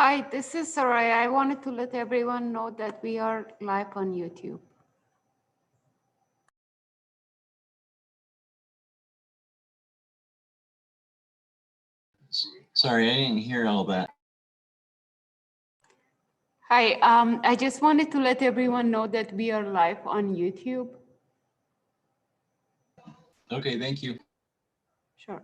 Hi, this is Soraya. I wanted to let everyone know that we are live on YouTube. Sorry, I didn't hear all that. Hi, I just wanted to let everyone know that we are live on YouTube. Okay, thank you. Sure.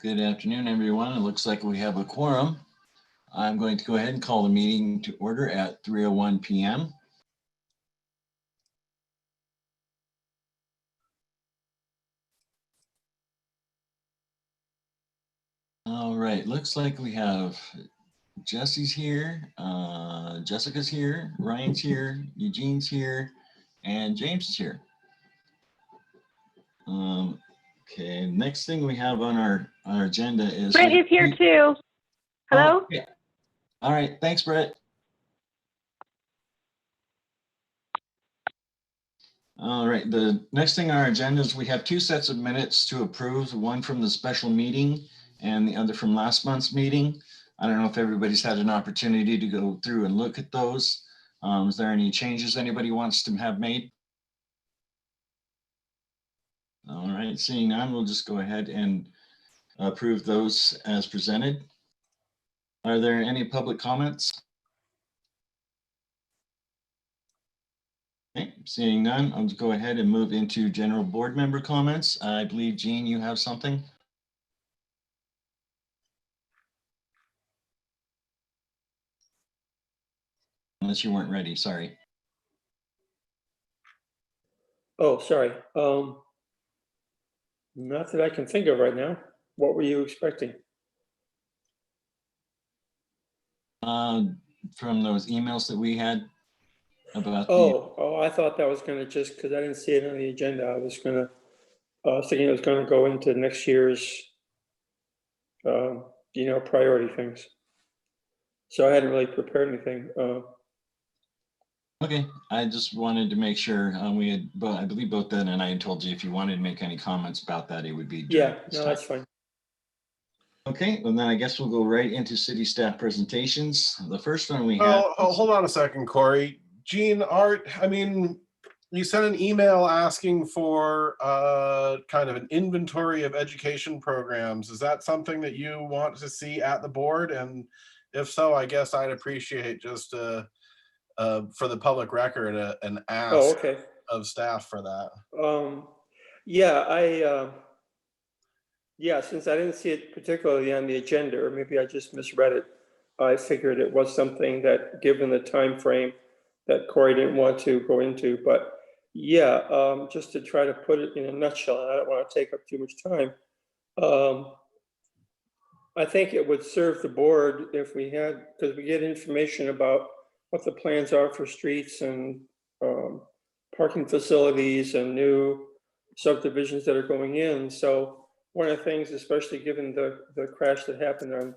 Good afternoon, everyone. It looks like we have a quorum. I'm going to go ahead and call the meeting to order at 3:01 p.m. All right, looks like we have Jesse's here, Jessica's here, Ryan's here, Eugene's here, and James is here. Okay, next thing we have on our agenda is Brett is here too. Hello? Oh, okay. All right, thanks, Brett. All right, the next thing on our agenda is we have two sets of minutes to approve, one from the special meeting and the other from last month's meeting. I don't know if everybody's had an opportunity to go through and look at those. Is there any changes anybody wants to have made? All right, seeing none, we'll just go ahead and approve those as presented. Are there any public comments? Okay, seeing none, I'll just go ahead and move into general board member comments. I believe, Jean, you have something? Unless you weren't ready, sorry. Oh, sorry. Not that I can think of right now. What were you expecting? From those emails that we had about Oh, I thought that was gonna just, because I didn't see it on the agenda, I was thinking it was gonna go into next year's, priority things. So I hadn't really prepared anything. Okay, I just wanted to make sure we had, but I believe both Dan and I had told you if you wanted to make any comments about that, it would be during Yeah, this no, time. that's fine. Okay, and then I guess we'll go right into city staff presentations. The first one we have. Oh, hold on a second, Corey. Gene, you sent an email asking for kind of an inventory of education programs. Is that something that you want to see at the board? And if so, I guess I'd appreciate just for the public record an ask Oh, okay. of staff for that. Yeah, since I didn't see it particularly on the agenda, or maybe I just misread it, I figured it was something that, given the time frame, that Corey didn't want to go into. But yeah, just to try to put it in a nutshell, and I don't want to take up too much time. I think it would serve the board if we had, because we get information about what the plans are for streets and parking facilities and new subdivisions that are going in. So one of the things, especially given the crash that happened on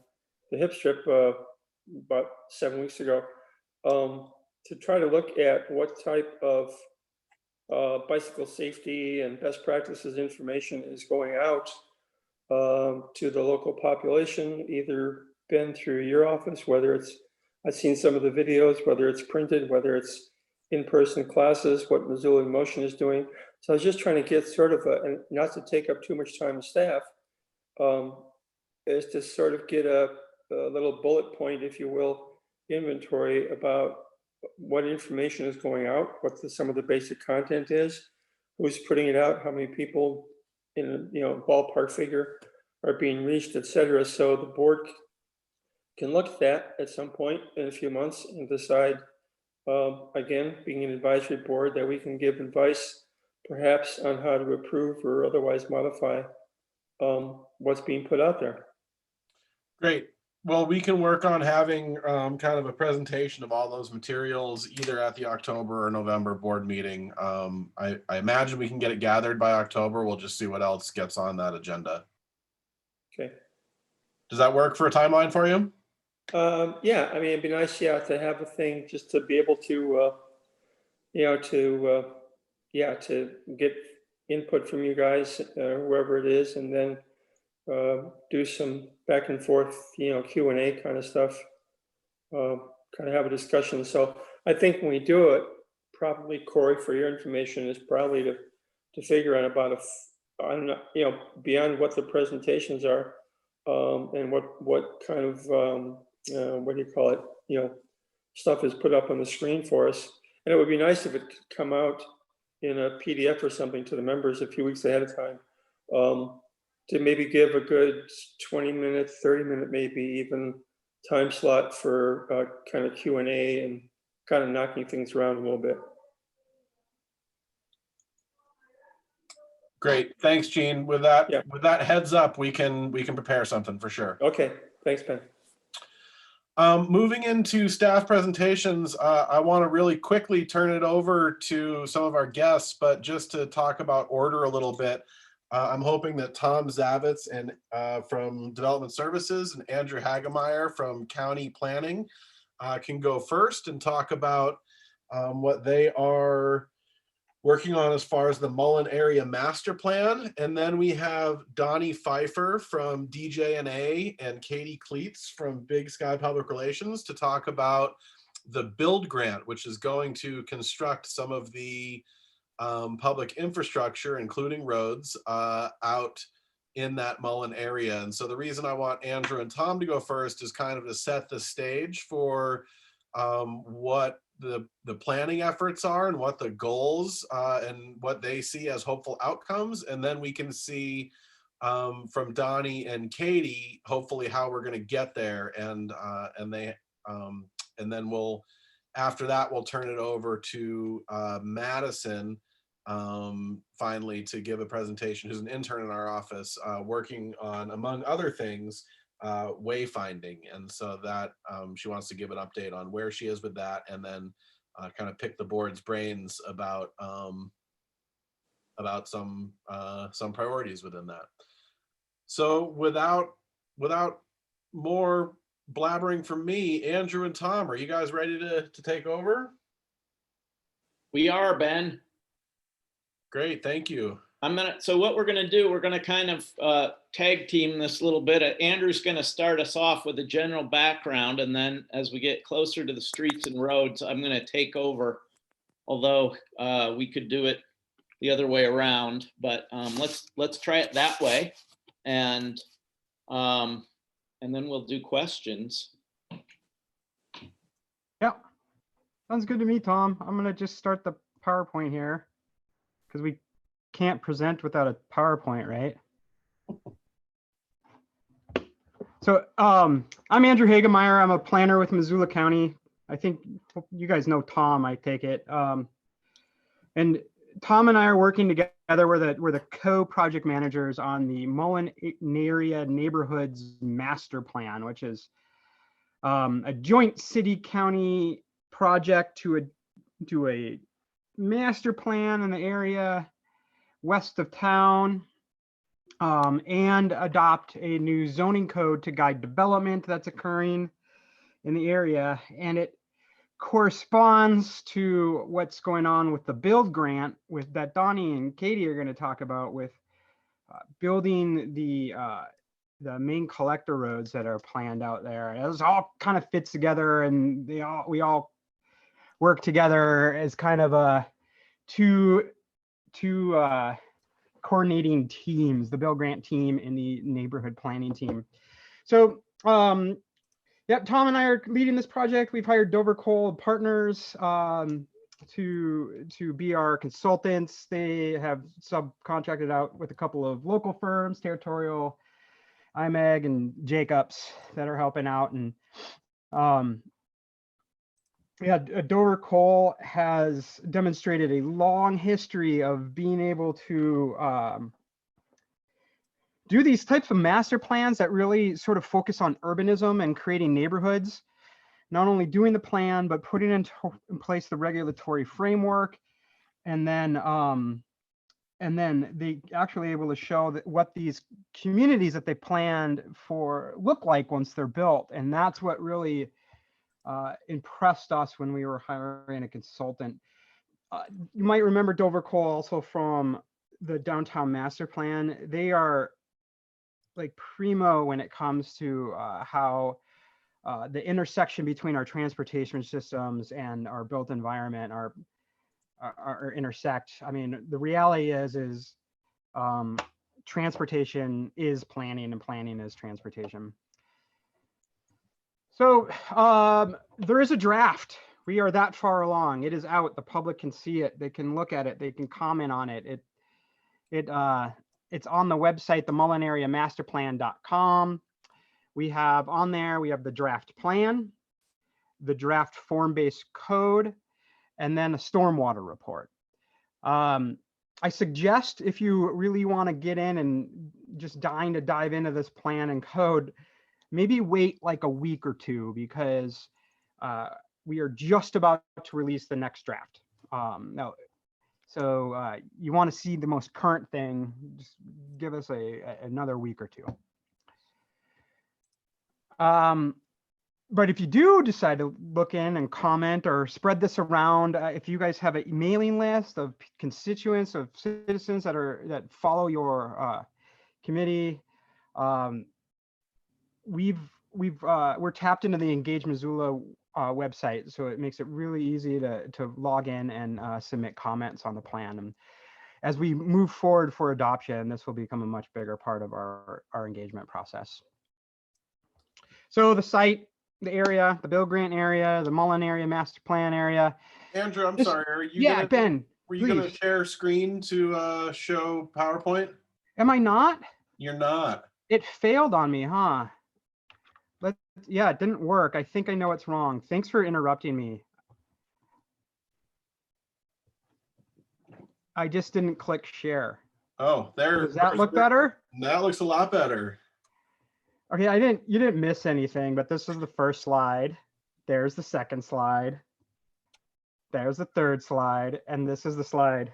the hip strip about 7 weeks ago, to try to look at what type of bicycle safety and best practices information is going out to the local population, either been through your office, whether it's, I've seen some of the videos, whether it's printed, whether it's in-person classes, what Missoula in Motion is doing. So I was just trying to get sort of and not to take up too much time of staff, is to sort of get a little bullet point, if you will, inventory about what information is going out, what some of the basic content is, who's putting it out, how many people in a ballpark figure are being reached, et cetera. So the board can look at that at some point in a few months and decide, again, being an advisory board, that we can give advice perhaps on how to approve or otherwise modify what's being put out there. Great. Well, we can work on having kind of a presentation of all those materials either at the October or November board meeting. I imagine we can get it gathered by October. We'll just see what else gets on that agenda. Okay. Does that work for a timeline for you? Yeah, I mean, it'd be nice, yeah, to have a thing just to be able to, to get input from you guys, whoever it is, and then do some back and forth, Q&A kind of stuff, kind of have a discussion. So I think when we do it, probably, Corey, for your information, is probably to figure out about beyond what the presentations are, and what kind of what do you call it, stuff is put up on the screen for us. And it would be nice if it could come out in a PDF or something to the members a few weeks ahead of time. to maybe give a good 20-minute, 30-minute, maybe even time slot for kind of Q&A and kind of knocking things around a little bit. Great, thanks, Gene. With Yeah. that heads up, we can prepare something for sure. Okay, thanks, Ben. Moving into staff presentations, I want to really quickly turn it over to some of our guests, but just to talk about order a little bit, I'm hoping that Tom Zavitz and from Development Services and Andrew Hagemeyer from County Planning can go first and talk about what they are working on as far as the Mullen Area Master Plan. And then we have Donnie Pfeiffer from DJNA and Katie Cleets from Big Sky Public Relations to talk about the Build Grant, which is going to construct some of the public infrastructure, including roads, out in that Mullen area. And so the reason I want Andrew and Tom to go first is kind of to set the stage for what the planning efforts are and what the goals and what they see as hopeful outcomes. And then we can see from Donnie and Katie, hopefully how we're going to get there. And then we'll, after that, we'll turn it over to Madison finally to give a presentation, who's an intern in our office working on, among other things, wayfinding. And so that she wants to give an update on where she is with that, and then kind of pick the board's brains about some priorities within that. So without more blabbering from me, Andrew and Tom, are you guys ready to take over? We are, Ben. Great, thank you. So what we're gonna do, we're gonna kind of tag team this a little bit. Andrew's gonna start us off with a general background, and then as we get closer to the streets and roads, I'm gonna take over. Although we could do it the other way around, but let's try it that way, and then we'll do questions. Yeah, sounds good to me, Tom. I'm gonna just start the PowerPoint here because we can't present without a PowerPoint, right? So I'm Andrew Hagemeyer. I'm a planner with Missoula County. I think you guys know Tom, I take it. And Tom and I are working together. We're the co-project managers on the Mullen Area Neighborhoods Master Plan, which is a joint city-county project to a master plan in the area west of town, and adopt a new zoning code to guide development that's occurring in the area. And it corresponds to what's going on with the Build Grant with that Donnie and Katie are going to talk about, with building the main collector roads that are planned out there. It all kind of fits together, and we all work together as kind of a two coordinating teams, the Build Grant team and the neighborhood planning team. So yep, Tom and I are leading this project. We've hired Dover Cole Partners to be our consultants. They have subcontracted out with a couple of local firms, Territorial, IMEG, and Jacobs, that are helping out. And yeah, Dover Cole has demonstrated a long history of being able to do these types of master plans that really sort of focus on urbanism and creating neighborhoods, not only doing the plan, but putting in place the regulatory framework. And then they actually able to show that what these communities that they planned for look like once they're built. And that's what really impressed us when we were hiring a consultant. You might remember Dover Cole also from the downtown master plan. They are like primo when it comes to how the intersection between our transportation systems and our built environment are intersect. I mean, the reality is transportation is planning, and planning is transportation. So there is a draft. We are that far along. It is out. The public can see it. They can look at it. They can comment on it. It's on the website, themullinareamasterplan.com. We have on there, we have the draft plan, the draft form-based code, and then a stormwater report. I suggest if you really want to get in and just dying to dive into this plan and code, maybe wait like a week or two, because we are just about to release the next draft. So you want to see the most current thing, just give us another week or two. But if you do decide to look in and comment or spread this around, if you guys have a mailing list of constituents, of citizens that follow your committee, we're tapped into the Engage Missoula website, so it makes it really easy to log in and submit comments on the plan. And as we move forward for adoption, this will become a much bigger part of our engagement process. So the site, the area, the Bill Grant area, the Mullen area master plan area. Andrew, I'm This- sorry. Are you Yeah, gonna, Ben, were you gonna please. share screen to show PowerPoint? Am I not? You're not. It failed on me, huh? Yeah, it didn't work. I think I know what's wrong. Thanks for interrupting me. I just didn't click share. Oh, there. Does that look better? That looks a lot better. Okay, you didn't miss anything, but this is the first slide. There's the second slide. There's the third slide, and this is the slide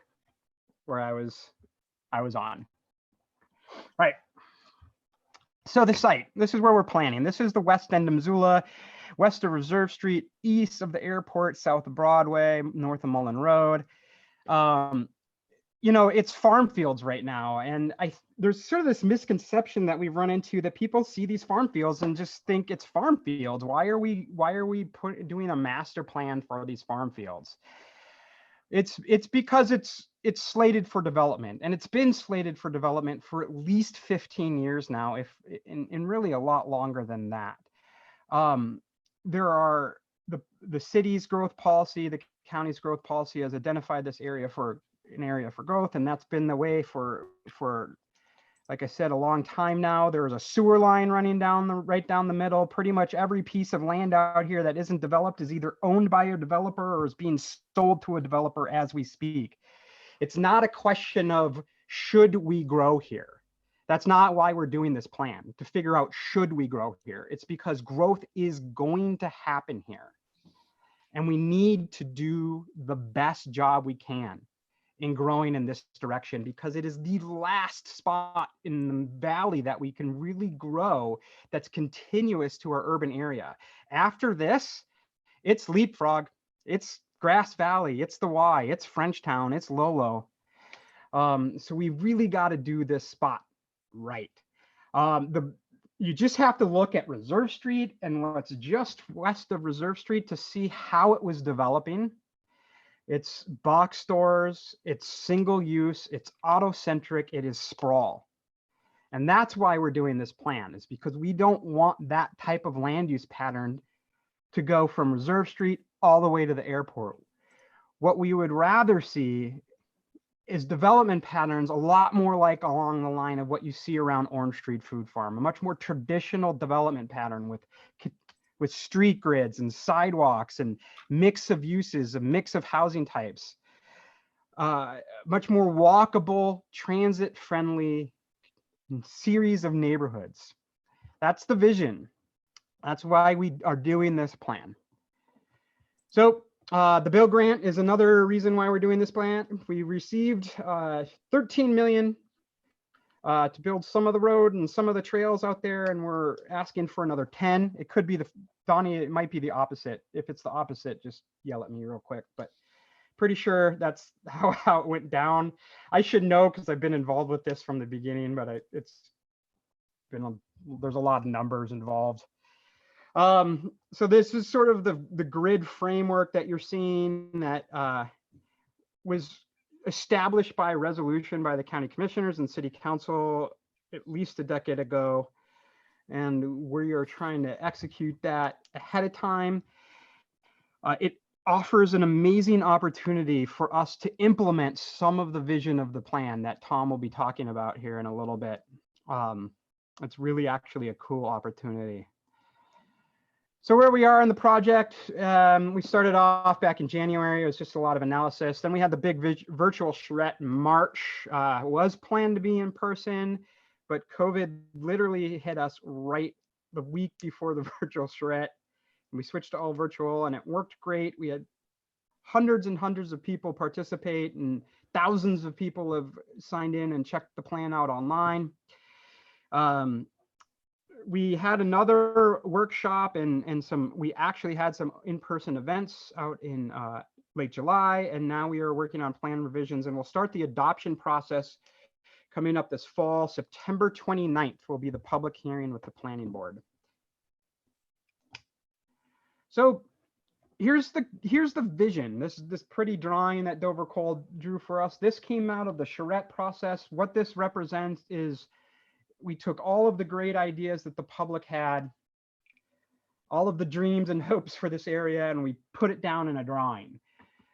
where I was on. Right. So the site, this is where we're planning. This is the west end of Missoula, west of Reserve Street, east of the airport, south of Broadway, north of Mullen Road. You know, it's farm fields right now. And there's sort of this misconception that we've run into, that people see these farm fields and just think it's farm fields. Why are we doing a master plan for these farm fields? It's because it's slated for development, and it's been slated for development for at least 15 years now, and really a lot longer than that. There are the city's growth policy, the county's growth policy has identified this area for an area for growth, and that's been the way for like I said, a long time now. There's a sewer line running right down the middle. Pretty much every piece of land out here that isn't developed is either owned by a developer or is being sold to a developer as we speak. It's not a question of should we grow here. That's not why we're doing this plan, to figure out should we grow here. It's because growth is going to happen here. And we need to do the best job we can in growing in this direction, because it is the last spot in the valley that we can really grow that's continuous to our urban area. After this, it's Leapfrog, it's Grass Valley, it's the Y, it's Frenchtown, it's Lolo. So we really got to do this spot right. You just have to look at Reserve Street and what's just west of Reserve Street to see how it was developing. It's box stores, it's single use, it's auto-centric, it is sprawl. And that's why we're doing this plan, is because we don't want that type of land use pattern to go from Reserve Street all the way to the airport. What we would rather see is development patterns a lot more like along the line of what you see around Orange Street Food Farm, a much more traditional development pattern with street grids and sidewalks and mix of uses, a mix of housing types, much more walkable, transit-friendly series of neighborhoods. That's the vision. That's why we are doing this plan. So the Bill Grant is another reason why we're doing this plan. We received $13 million to build some of the road and some of the trails out there, and we're asking for another 10. It could be Donnie, it might be the opposite. If it's the opposite, just yell at me real quick, but pretty sure that's how it went down. I should know because I've been involved with this from the beginning, but there's a lot of numbers involved. So this is sort of the grid framework that you're seeing that was established by resolution by the county commissioners and city council at least a decade ago. And we are trying to execute that ahead of time. It offers an amazing opportunity for us to implement some of the vision of the plan that Tom will be talking about here in a little bit. It's really actually a cool opportunity. So where we are in the project, we started off back in January. It was just a lot of analysis. Then we had the big virtual charrette in March. Was planned to be in person, but COVID literally hit us right the week before the virtual charrette. We switched to all virtual and it worked great. We had hundreds and hundreds of people participate and thousands of people have signed in and checked the plan out online. We had another workshop and we actually had some in-person events out in late July, and now we are working on plan revisions, and we'll start the adoption process coming up this fall. September 29th will be the public hearing with the planning board. So here's the vision. This pretty drawing that Dover Cole drew for us. This came out of the charrette process. What this represents is we took all of the great ideas that the public had, all of the dreams and hopes for this area, and we put it down in a drawing.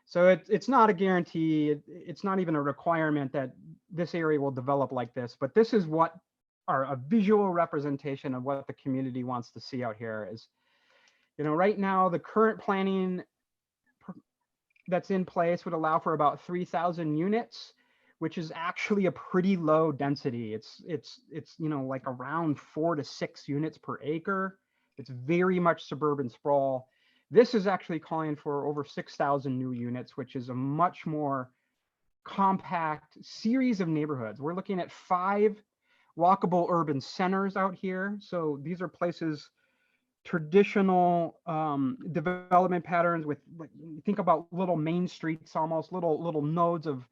So it's not a guarantee. It's not even a requirement that this area will develop like this, but this is what a visual representation of what the community wants to see out here is. You know, right now, the current planning that's in place would allow for about 3,000 units, which is actually a pretty low density. It's you know, like around 4 to 6 units per acre. It's very much suburban sprawl. This is actually calling for over 6,000 new units, which is a much more compact series of neighborhoods. We're looking at 5 walkable urban centers out here. So these are places, traditional development patterns with, like, think about little main streets, almost little nodes of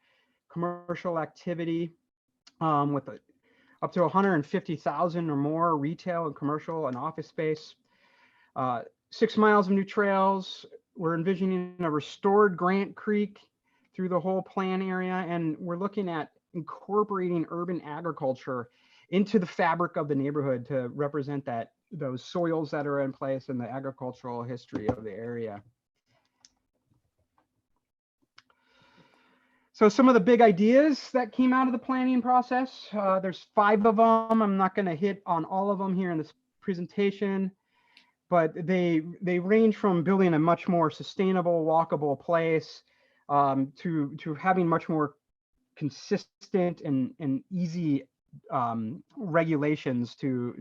commercial activity, with up to 150,000 or more retail and commercial and office space. 6 miles of new trails. We're envisioning a restored Grant Creek through the whole plan area, and we're looking at incorporating urban agriculture into the fabric of the neighborhood to represent those soils that are in place and the agricultural history of the area. So some of the big ideas that came out of the planning process, there's 5 of them. I'm not going to hit on all of them here in this presentation, but they range from building a much more sustainable, walkable place to having much more consistent and easy regulations to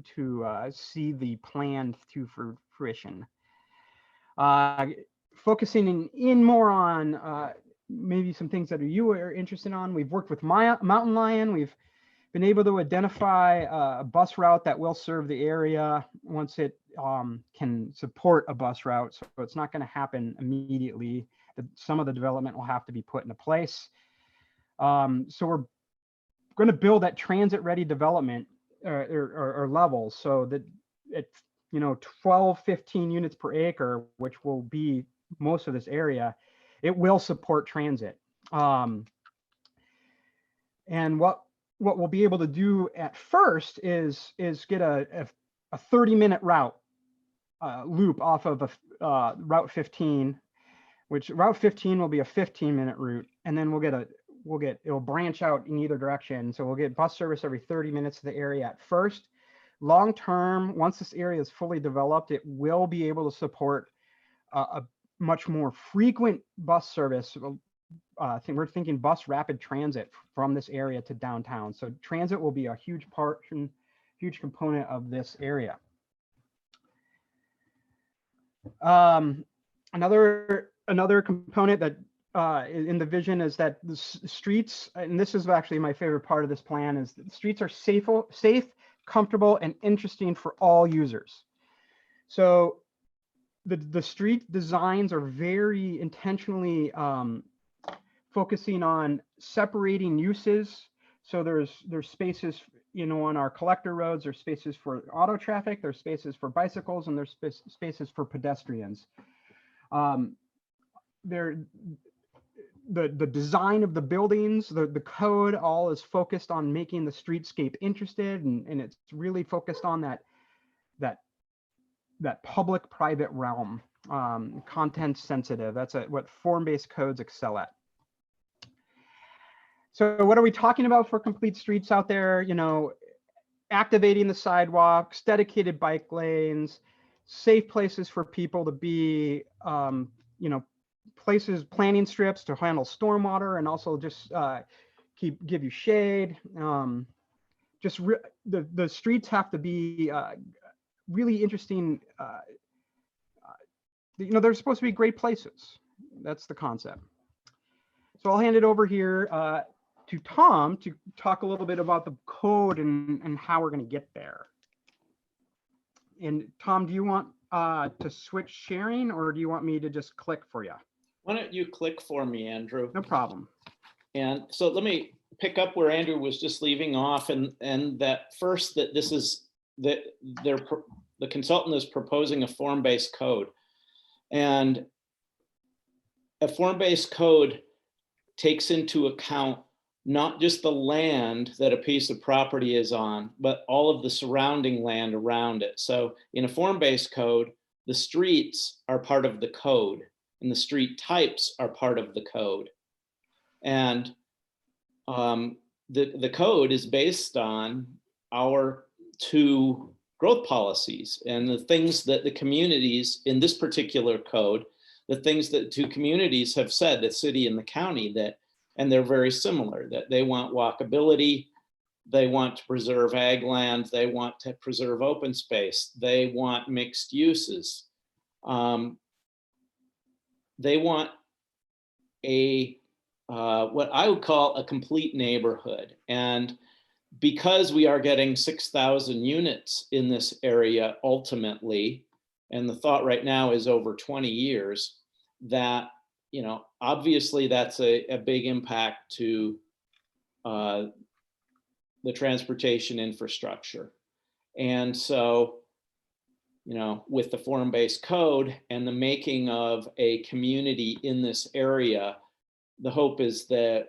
see the plan to fruition. Focusing in more on maybe some things that you are interested on. We've worked with Mountain Lion. We've been able to identify a bus route that will serve the area once it can support a bus route. So it's not going to happen immediately. Some of the development will have to be put into place. So we're going to build that transit-ready development or levels, so that it's, you know, 12, 15 units per acre, which will be most of this area. It will support transit. And what we'll be able to do at first is get a 30-minute route loop off of Route 15, which Route 15 will be a 15-minute route, and then it'll branch out in either direction. So we'll get bus service every 30 minutes to the area at first. Long term, once this area is fully developed, it will be able to support a much more frequent bus service. We're thinking bus rapid transit from this area to downtown. So transit will be a huge component of this area. Another component that in the vision is that the streets, and this is actually my favorite part of this plan, is that the streets are safe, comfortable, and interesting for all users. So the street designs are very intentionally focusing on separating uses. So there's spaces, you know, on our collector roads, there's spaces for auto traffic, there's spaces for bicycles, and there's spaces for pedestrians. The design of the buildings, the code, all is focused on making the streetscape interested, and it's really focused on that public-private realm. content sensitive. That's what form-based codes excel at. So what are we talking about for complete streets out there? You know, activating the sidewalks, dedicated bike lanes, safe places for people to be, you know, places, planting strips to handle stormwater and also just give you shade. The streets have to be really interesting. You know, they're supposed to be great places. That's the concept. So I'll hand it over here to Tom to talk a little bit about the code and how we're going to get there. And Tom, do you want to switch sharing, or do you want me to just click for you? Why don't you click for me, Andrew? No problem. And so let me pick up where Andrew was just leaving off, and that first, that this is that the consultant is proposing a form-based code, and a form-based code takes into account not just the land that a piece of property is on, but all of the surrounding land around it. So in a form-based code, the streets are part of the code and the street types are part of the code. And the code is based on our 2 growth policies and the things that the communities in this particular code, the things that 2 communities have said, the city and the county, that, and they're very similar, that they want walkability, they want to preserve ag land, they want to preserve open space, they want mixed uses. They want a what I would call a complete neighborhood. And because we are getting 6,000 units in this area ultimately, and the thought right now is over 20 years, that, you know, obviously that's a big impact to the transportation infrastructure. And so, you know, with the form-based code and the making of a community in this area, the hope is that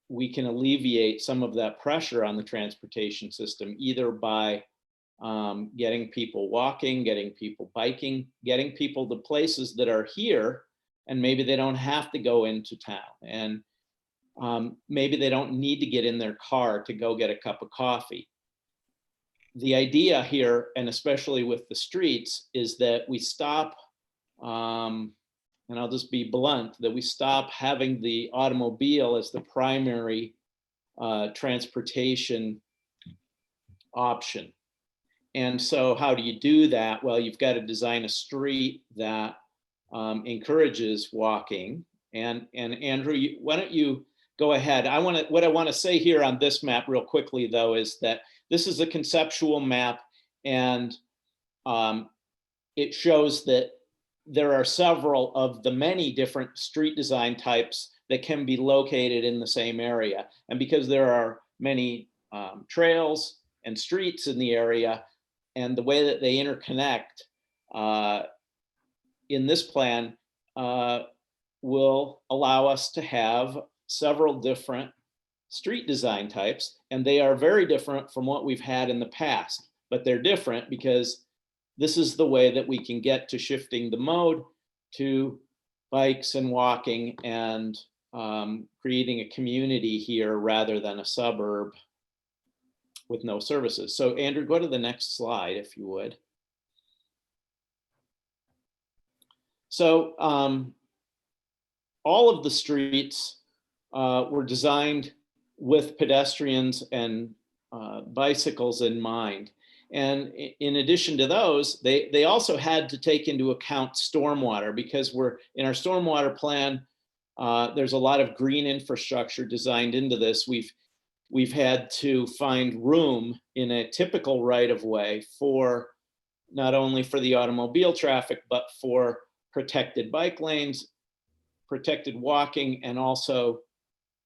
we can alleviate some of that pressure on the transportation system, either by getting people walking, getting people biking, getting people to places that are here, and maybe they don't have to go into town, and maybe they don't need to get in their car to go get a cup of coffee. The idea here, and especially with the streets, is that we stop, and I'll just be blunt, that we stop having the automobile as the primary transportation option. And so how do you do that? Well, you've got to design a street that encourages walking. And Andrew, why don't you go ahead? What I want to say here on this map real quickly, though, is that this is a conceptual map, and it shows that there are several of the many different street design types that can be located in the same area. And because there are many trails and streets in the area, and the way that they interconnect in this plan will allow us to have several different street design types, and they are very different from what we've had in the past, but they're different because this is the way that we can get to shifting the mode to bikes and walking and creating a community here rather than a suburb with no services. So Andrew, go to the next slide if you would. So all of the streets were designed with pedestrians and bicycles in mind. And in addition to those, they also had to take into account stormwater, because we're in our stormwater plan, there's a lot of green infrastructure designed into this. We've had to find room in a typical right of way for not only for the automobile traffic, but for protected bike lanes, protected walking, and also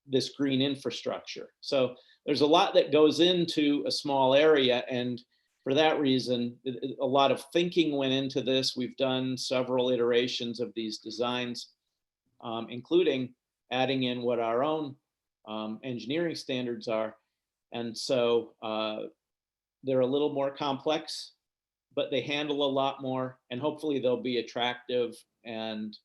this green infrastructure. So there's a lot that goes into a small area, and for that reason, a lot of thinking went into this. We've done several iterations of these designs, including adding in what our own engineering standards are. And so they're a little more complex but they handle a lot more, and hopefully they'll be attractive and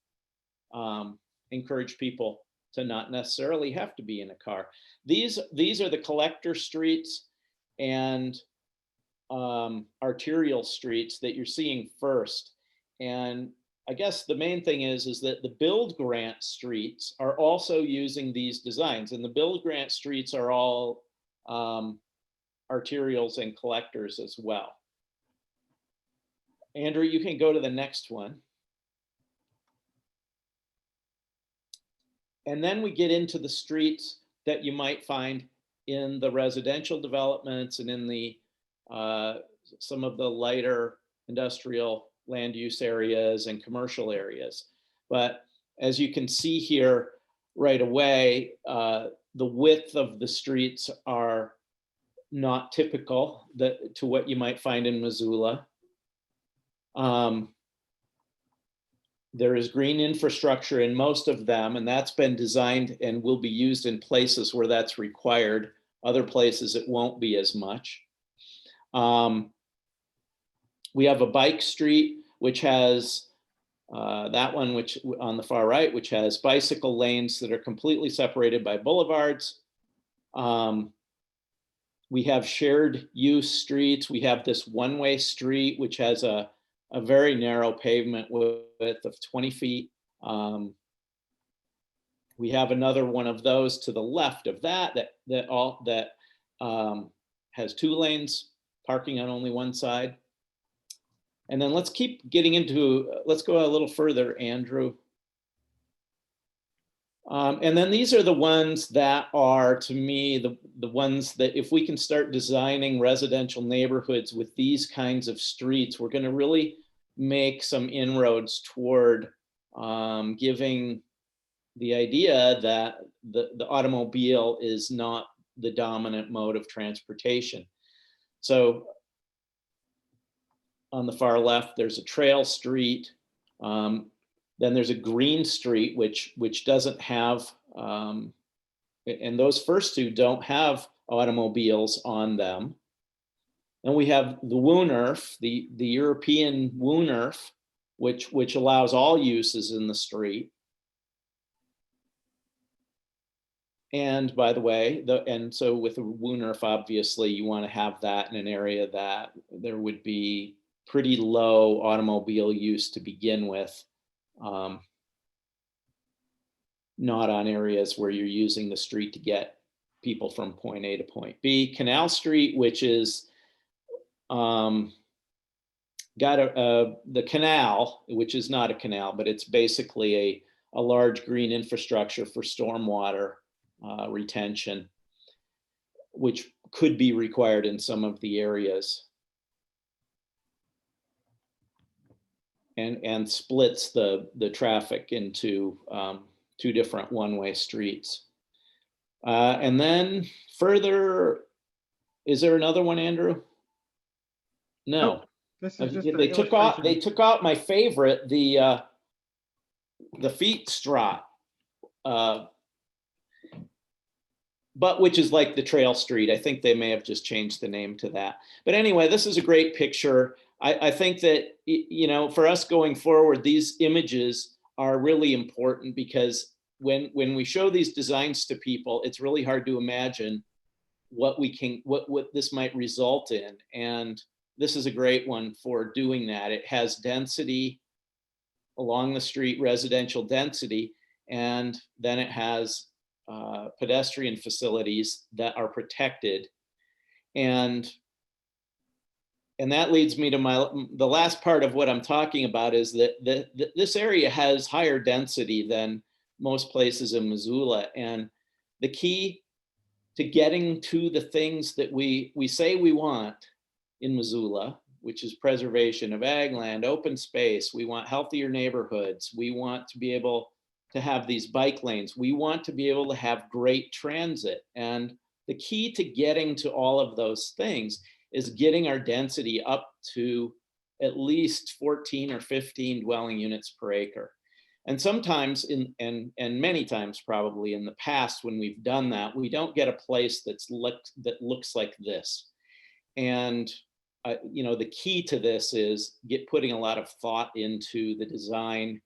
encourage people to not necessarily have to be in a car. These are the collector streets and arterial streets that you're seeing first. And I guess the main thing is that the build grant streets are also using these designs, and the build grant streets are all arterials and collectors as well. Andrew, you can go to the next one. And then we get into the streets that you might find in the residential developments and in the some of the lighter industrial land use areas and commercial areas. But as you can see here right away, the width of the streets are not typical to what you might find in Missoula. There is green infrastructure in most of them, and that's been designed and will be used in places where that's required. Other places it won't be as much. We have a bike street, which has that one, which on the far right, which has bicycle lanes that are completely separated by boulevards. We have shared use streets. We have this one-way street, which has a very narrow pavement width of 20 feet. We have another one of those to the left of that has 2 lanes, parking on only one side. And then let's keep getting into, let's go a little further, Andrew. And then these are the ones that are, to me, the ones that if we can start designing residential neighborhoods with these kinds of streets, we're going to really make some inroads toward giving the idea that the automobile is not the dominant mode of transportation. So on the far left, there's a trail street. Then there's a green street, which doesn't have, and those first 2 don't have automobiles on them. And we have the Woonerf, the European Woonerf, which allows all uses in the street. And by the way, and so with a Woonerf, obviously you want to have that in an area that there would be pretty low automobile use to begin with. Not on areas where you're using the street to get people from point A to point B. Canal Street, which is got the canal, which is not a canal, but it's basically a large green infrastructure for stormwater retention, which could be required in some of the areas. And splits the traffic into 2 different one-way streets. And then further, is there another one, Andrew? No. This is just They took out my favorite, the feet strut, but which is like the trail street. I think they may have just changed the name to that. But anyway, this is a great picture. I think that, you know, for us going forward, these images are really important because when we show these designs to people, it's really hard to imagine what this might result in. And this is a great one for doing that. It has density along the street, residential density, and then it has pedestrian facilities that are protected. And that leads me to the last part of what I'm talking about is that this area has higher density than most places in Missoula. And the key to getting to the things that we say we want in Missoula, which is preservation of ag land, open space, we want healthier neighborhoods, we want to be able to have these bike lanes, we want to be able to have great transit. And the key to getting to all of those things is getting our density up to at least 14 or 15 dwelling units per acre. And sometimes and many times probably in the past when we've done that, we don't get a place that looks like this. And you know, the key to this is putting a lot of thought into the design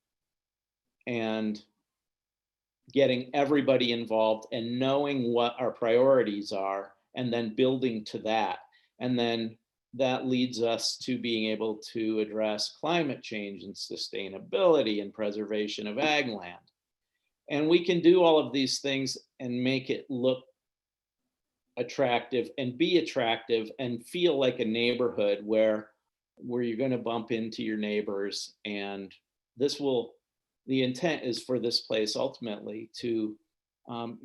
and getting everybody involved and knowing what our priorities are, and then building to that. And then that leads us to being able to address climate change and sustainability and preservation of ag land. And we can do all of these things and make it look attractive and be attractive and feel like a neighborhood where you're going to bump into your neighbors. And the intent is for this place ultimately to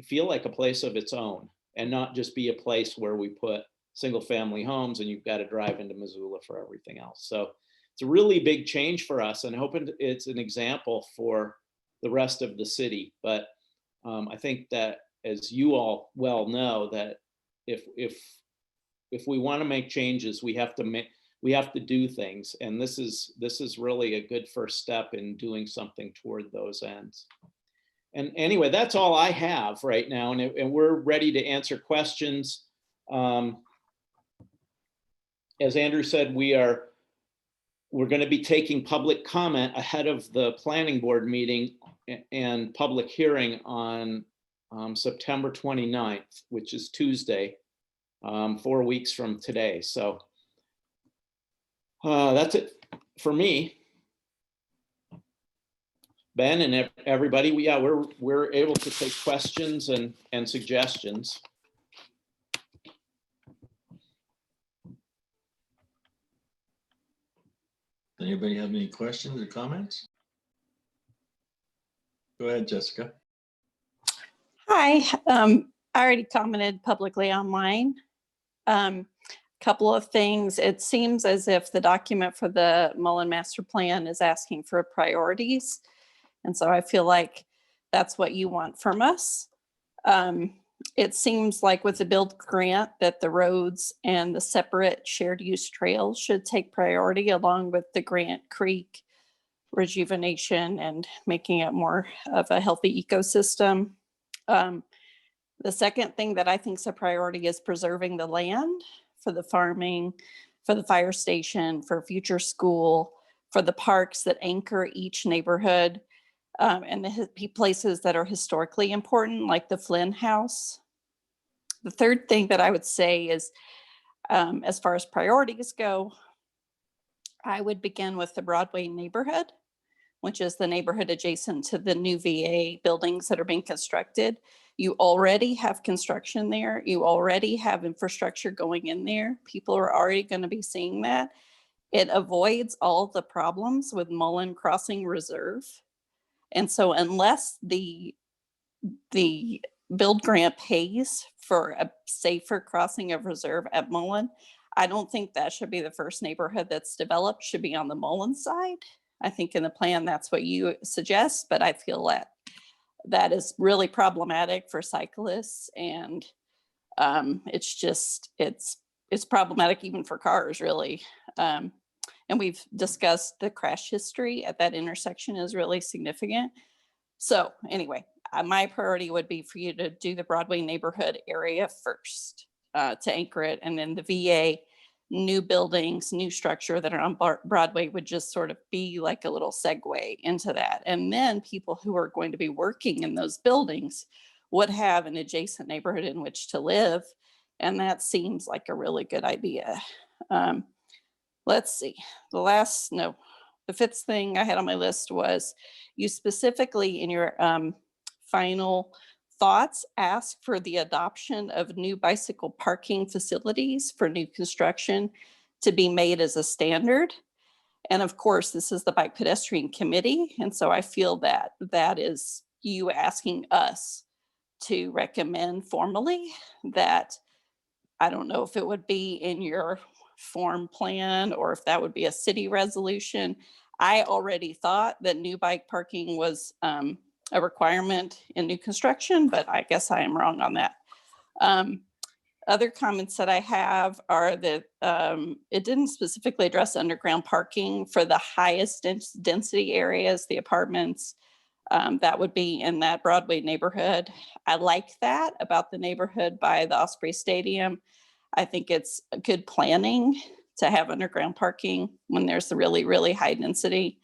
feel like a place of its own and not just be a place where we put single family homes and you've got to drive into Missoula for everything else. So it's a really big change for us, and I hope it's an example for the rest of the city. But I think that, as you all well know, that if we want to make changes, we have to do things, and this is really a good first step in doing something toward those ends. And anyway, that's all I have right now, and we're ready to answer questions. As Andrew said, we're going to be taking public comment ahead of the planning board meeting and public hearing on September 29th, which is Tuesday, 4 weeks from today. So that's it for me. Ben and everybody, we're able to take questions and suggestions. Anybody have any questions or comments? Go ahead, Jessica. Hi, I already commented publicly online. Couple of things. It seems as if the document for the Mullen Master Plan is asking for priorities. And so I feel like that's what you want from us. It seems like with the build grant that the roads and the separate shared use trails should take priority, along with the Grant Creek rejuvenation and making it more of a healthy ecosystem. The second thing that I think is a priority is preserving the land for the farming, for the fire station, for future school, for the parks that anchor each neighborhood, and the places that are historically important, like the Flynn House. The third thing that I would say is, as far as priorities go, I would begin with the Broadway neighborhood, which is the neighborhood adjacent to the new VA buildings that are being constructed. You already have construction there. You already have infrastructure going in there. People are already going to be seeing that. It avoids all the problems with Mullen Crossing Reserve. And so unless the build grant pays for a safer crossing of reserve at Mullen, I don't think that should be the first neighborhood that's developed, should be on the Mullen side. I think in the plan, that's what you suggest, but I feel that is really problematic for cyclists, and it's problematic even for cars, really. And we've discussed the crash history at that intersection is really significant. So anyway, my priority would be for you to do the Broadway neighborhood area first, to anchor it, and then the VA new buildings, new structure that are on Broadway would just sort of be like a little segue into that. And then people who are going to be working in those buildings would have an adjacent neighborhood in which to live. And that seems like a really good idea. Let's see, the fifth thing I had on my list was you specifically in your final thoughts ask for the adoption of new bicycle parking facilities for new construction to be made as a standard. And of course, this is the Bike Pedestrian Committee. And so I feel that that is you asking us to recommend formally that. I don't know if it would be in your form plan or if that would be a city resolution. I already thought that new bike parking was a requirement in new construction, but I guess I am wrong on that. Other comments that I have are that it didn't specifically address underground parking for the highest density areas, the apartments. That would be in that Broadway neighborhood. I like that about the neighborhood by the Osprey Stadium. I think it's good planning to have underground parking when there's the really, really high density.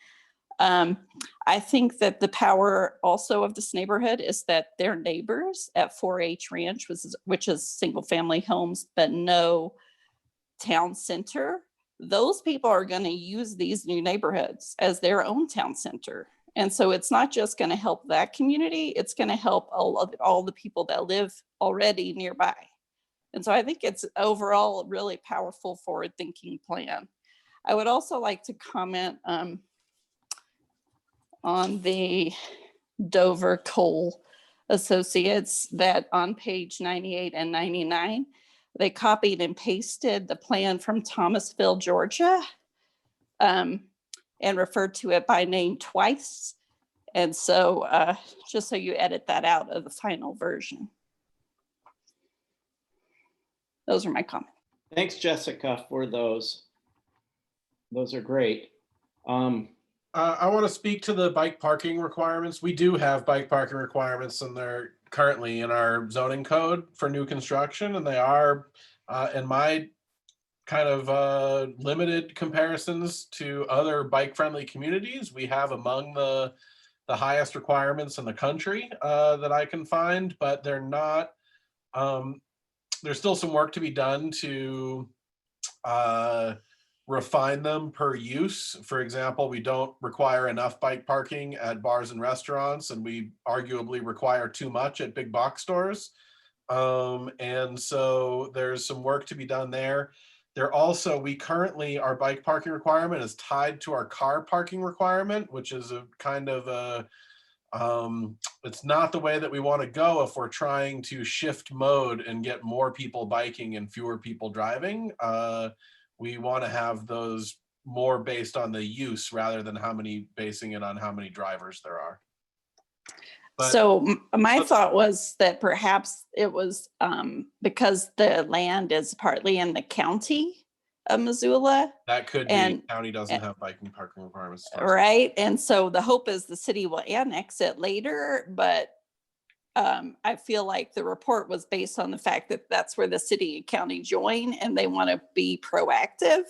I think that the power also of this neighborhood is that their neighbors at 4-H Ranch, which is single family homes, but no town center, those people are going to use these new neighborhoods as their own town center. And so it's not just going to help that community, it's going to help all the people that live already nearby. And so I think it's overall a really powerful forward-thinking plan. I would also like to comment on the Dover Coal Associates that on page 98 and 99, they copied and pasted the plan from Thomasville, Georgia, and referred to it by name twice. And so just so you edit that out of the final version. Those are my comments. Thanks, Jessica, for those. Those are great. I want to speak to the bike parking requirements. We do have bike parking requirements, and they're currently in our zoning code for new construction, and they are, in my kind of limited comparisons to other bike-friendly communities, we have among the highest requirements in the country that I can find, but they're not. There's still some work to be done to refine them per use. For example, we don't require enough bike parking at bars and restaurants, and we arguably require too much at big box stores. And so there's some work to be done there. We currently, our bike parking requirement is tied to our car parking requirement, which is a kind of a, it's not the way that we want to go if we're trying to shift mode and get more people biking and fewer people driving. We want to have those more based on the use rather than basing it on how many drivers there are. So my thought was that perhaps it was because the land is partly in the county of Missoula. That could be, county doesn't have biking parking requirements. Right. And so the hope is the city will annex it later, but I feel like the report was based on the fact that that's where the city and county join and they want to be proactive.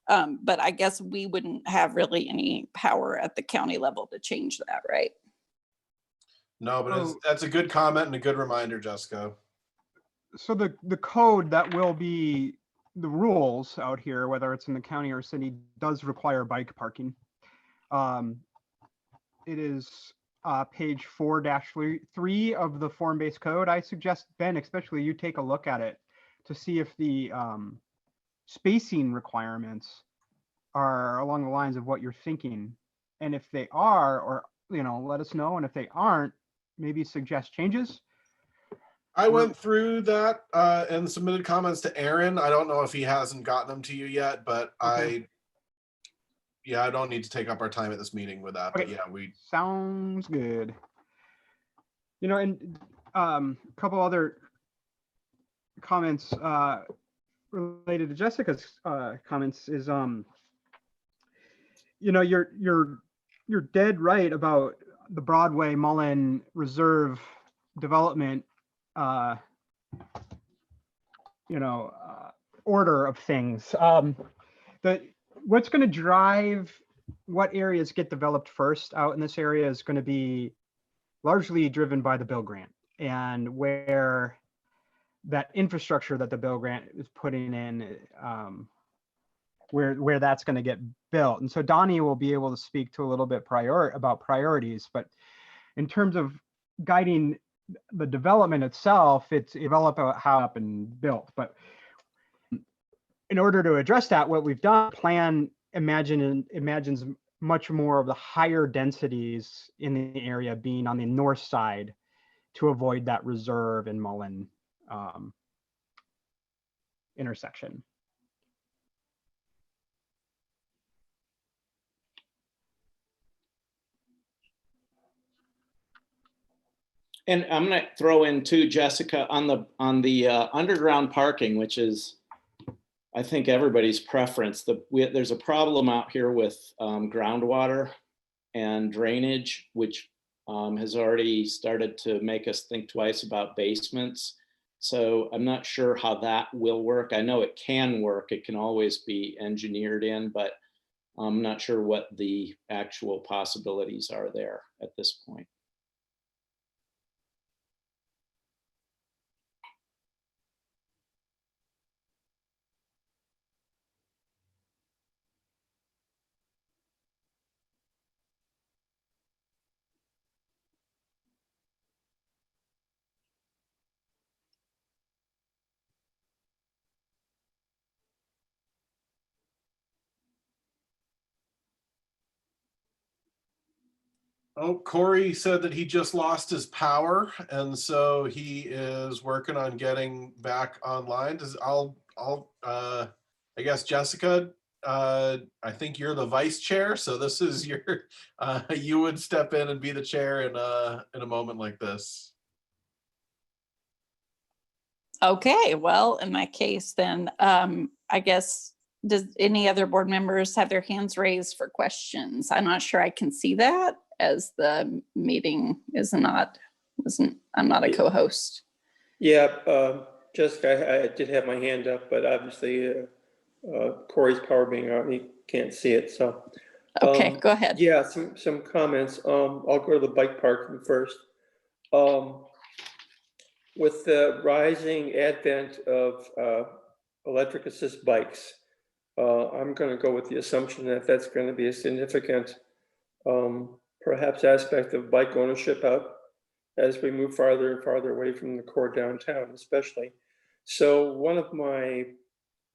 But I guess we wouldn't have really any power at the county level to change that, right? No, but that's a good comment and a good reminder, Jessica. So the code that will be the rules out here, whether it's in the county or city, does require bike parking. It is page 4-3 of the form-based code. I suggest, Ben, especially you take a look at it to see if the spacing requirements are along the lines of what you're thinking. And if they are, or, let us know. And if they aren't, maybe suggest changes. I went through that and submitted comments to Aaron. I don't know if he hasn't gotten them to you yet, but Okay. I don't need to take up our time at this meeting with that. Okay. But yeah, Sounds good. And a couple other comments related to Jessica's comments is, you're dead right about the Broadway Mullen Reserve development, order of things. What's going to drive what areas get developed first out in this area is going to be largely driven by the bill grant and where that infrastructure that the bill grant is putting in, where that's going to get built. And so Donnie will be able to speak to a little bit about priorities, but in terms of guiding the development itself, it's develop how up and built. But in order to address that, what we've done, plan imagines much more of the higher densities in the area being on the north side to avoid that Reserve and Mullen intersection. And I'm going to throw in too, Jessica, on the underground parking, which is, I think, everybody's preference. There's a problem out here with groundwater and drainage, which has already started to make us think twice about basements. So I'm not sure how that will work. I know it can work. It can always be engineered in, but I'm not sure what the actual possibilities are there at this point. Oh, Corey said that he just lost his power, and so he is working on getting back online. I guess Jessica, I think you're the vice chair, so this is your, you would step in and be the chair in a moment like this. Okay, well, in that case, then I guess, does any other board members have their hands raised for questions? I'm not sure I can see that, as the meeting I'm not a co-host. Yeah, Jessica, I did have my hand up, but obviously Corey's power being out, he can't see it, so. Okay, go ahead. Yeah, some comments. I'll go to the bike parking first. With the rising advent of electric assist bikes, I'm going to go with the assumption that that's going to be a significant, perhaps aspect of bike ownership out as we move farther and farther away from the core downtown, especially. So one of my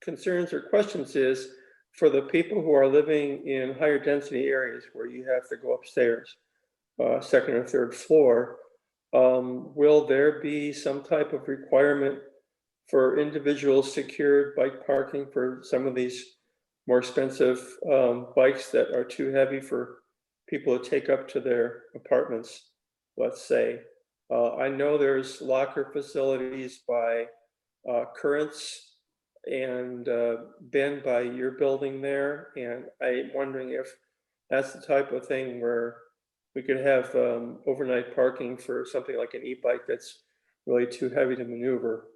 concerns or questions is for the people who are living in higher density areas where you have to go upstairs, second or third floor, will there be some type of requirement for individual secured bike parking for some of these more expensive bikes that are too heavy for people to take up to their apartments, let's say? I know there's locker facilities by Currents and Ben by your building there, and I'm wondering if that's the type of thing where we could have overnight parking for something like an e-bike that's really too heavy to maneuver.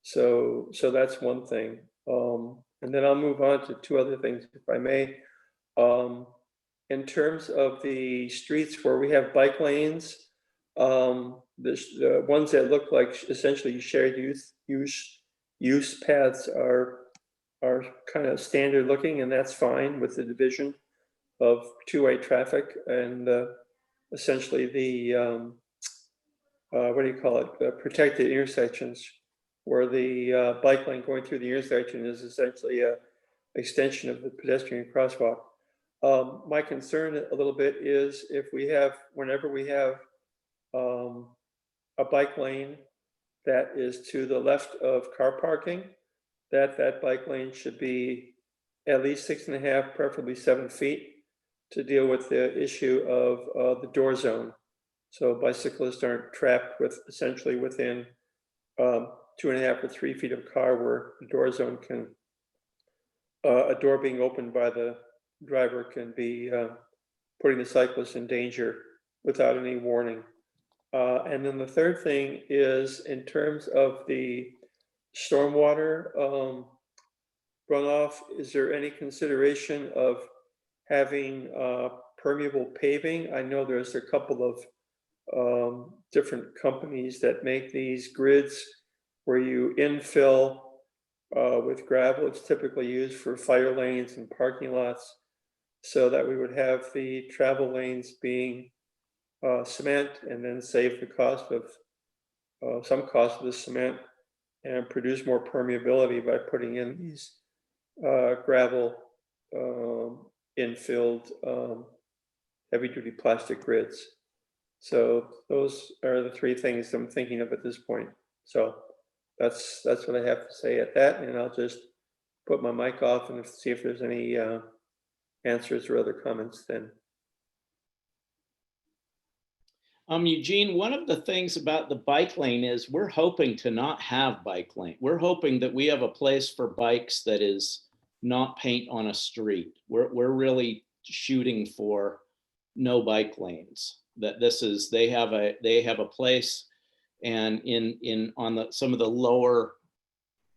So that's one thing. And then I'll move on to two other things, if I may. In terms of the streets where we have bike lanes, the ones that look like essentially shared use paths are kind of standard looking, and that's fine with the division of two-way traffic and essentially the what do you call it? Protected intersections, where the bike lane going through the intersection is essentially a extension of the pedestrian crosswalk. My concern a little bit is if we have, whenever we have a bike lane that is to the left of car parking, that bike lane should be at least 6.5, preferably 7 feet, to deal with the issue of the door zone. So bicyclists aren't trapped with essentially within 2.5 or 3 feet of car where the door zone can, a door being opened by the driver can be putting the cyclist in danger without any warning. And then the third thing is in terms of the stormwater runoff, is there any consideration of having permeable paving? I know there's a couple of different companies that make these grids where you infill with gravel. It's typically used for fire lanes and parking lots, so that we would have the travel lanes being cement and then save the cost of some cost of the cement and produce more permeability by putting in these gravel infilled heavy duty plastic grids. So those are the three things I'm thinking of at this point. So that's what I have to say at that, and I'll just put my mic off and see if there's any answers or other comments then. Eugene, one of the things about the bike lane is we're hoping to not have bike lane. We're hoping that we have a place for bikes that is not paint on a street. We're really shooting for no bike lanes. That this is, they have a place and on some of the lower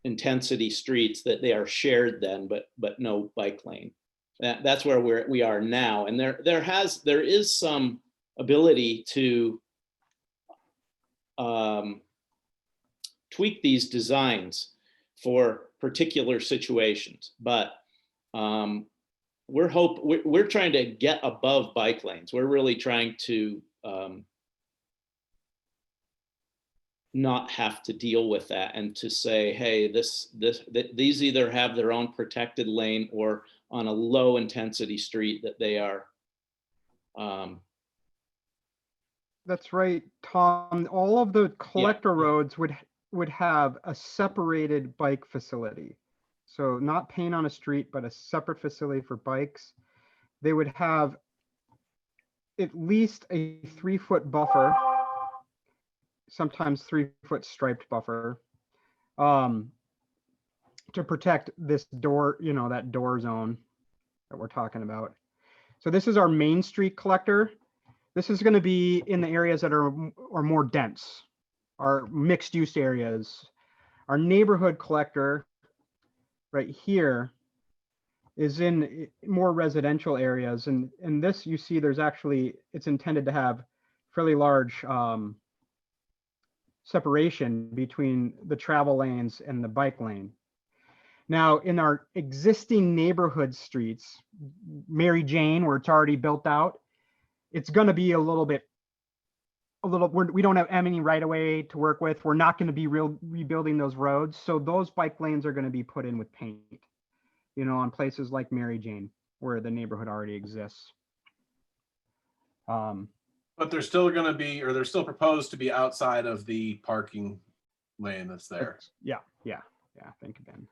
intensity streets that they are shared then, but no bike lane. That's where we are now. And there is some ability to tweak these designs for particular situations, but we're trying to get above bike lanes. We're really trying to not have to deal with that, and to say, hey, these either have their own protected lane or on a low intensity street that they are. That's right, Tom. All of the collector roads would have a separated bike facility. So not paint on a street, but a separate facility for bikes. They would have at least a 3-foot buffer, sometimes 3-foot striped buffer, to protect this door, that door zone that we're talking about. So this is our Main Street collector. This is going to be in the areas that are more dense, our mixed use areas. Our neighborhood collector right here is in more residential areas. And this, you see, it's intended to have fairly large separation between the travel lanes and the bike lane. Now, in our existing neighborhood streets, Mary Jane, where it's already built out, it's going to be we don't have any right of way to work with. We're not going to be rebuilding those roads. So those bike lanes are going to be put in with paint, on places like Mary Jane, where the neighborhood already exists. But they're still going to be, or they're still proposed to be outside of the parking lane that's there. Yeah. Thank you, Ben.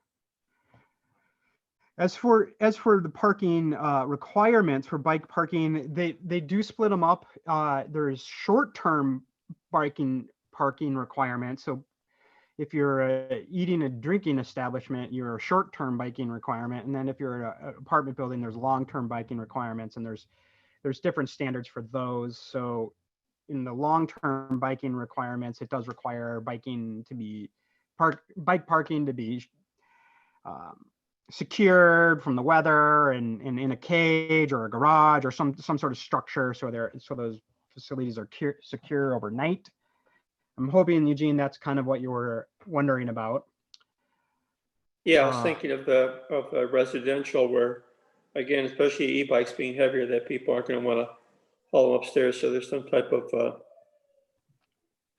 As for the parking requirements for bike parking, they do split them up. There's short-term parking requirements. So if you're eating and drinking establishment, you're a short-term biking requirement. And then if you're an apartment building, there's long-term biking requirements, and there's different standards for those. So in the long-term biking requirements, it does require bike parking to be secured from the weather and in a cage or a garage or some sort of structure, so those facilities are secure overnight. I'm hoping, Eugene, that's kind of what you were wondering about. Yeah, I was thinking of the residential where, again, especially e-bikes being heavier, that people aren't going to want to haul them upstairs. So there's some type of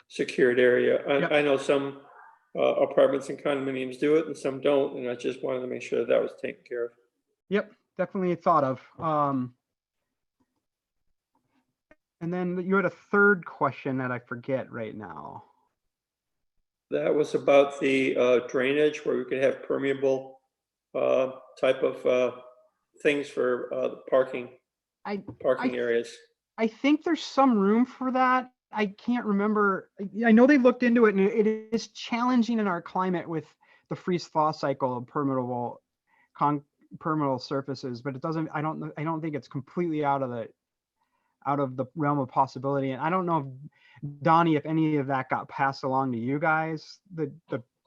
secured area. Yep. I know some apartments and condominiums do it and some don't. And I just wanted to make sure that was taken care of. Yep, definitely thought of. And then you had a third question that I forget right now. That was about the drainage, where we could have permeable type of things for parking areas. I think there's some room for that. I can't remember. I know they looked into it, and it is challenging in our climate with the freeze-thaw cycle of permeable surfaces, but it doesn't. I don't think it's completely out of the realm of possibility. And I don't know, Donnie, if any of that got passed along to you guys, the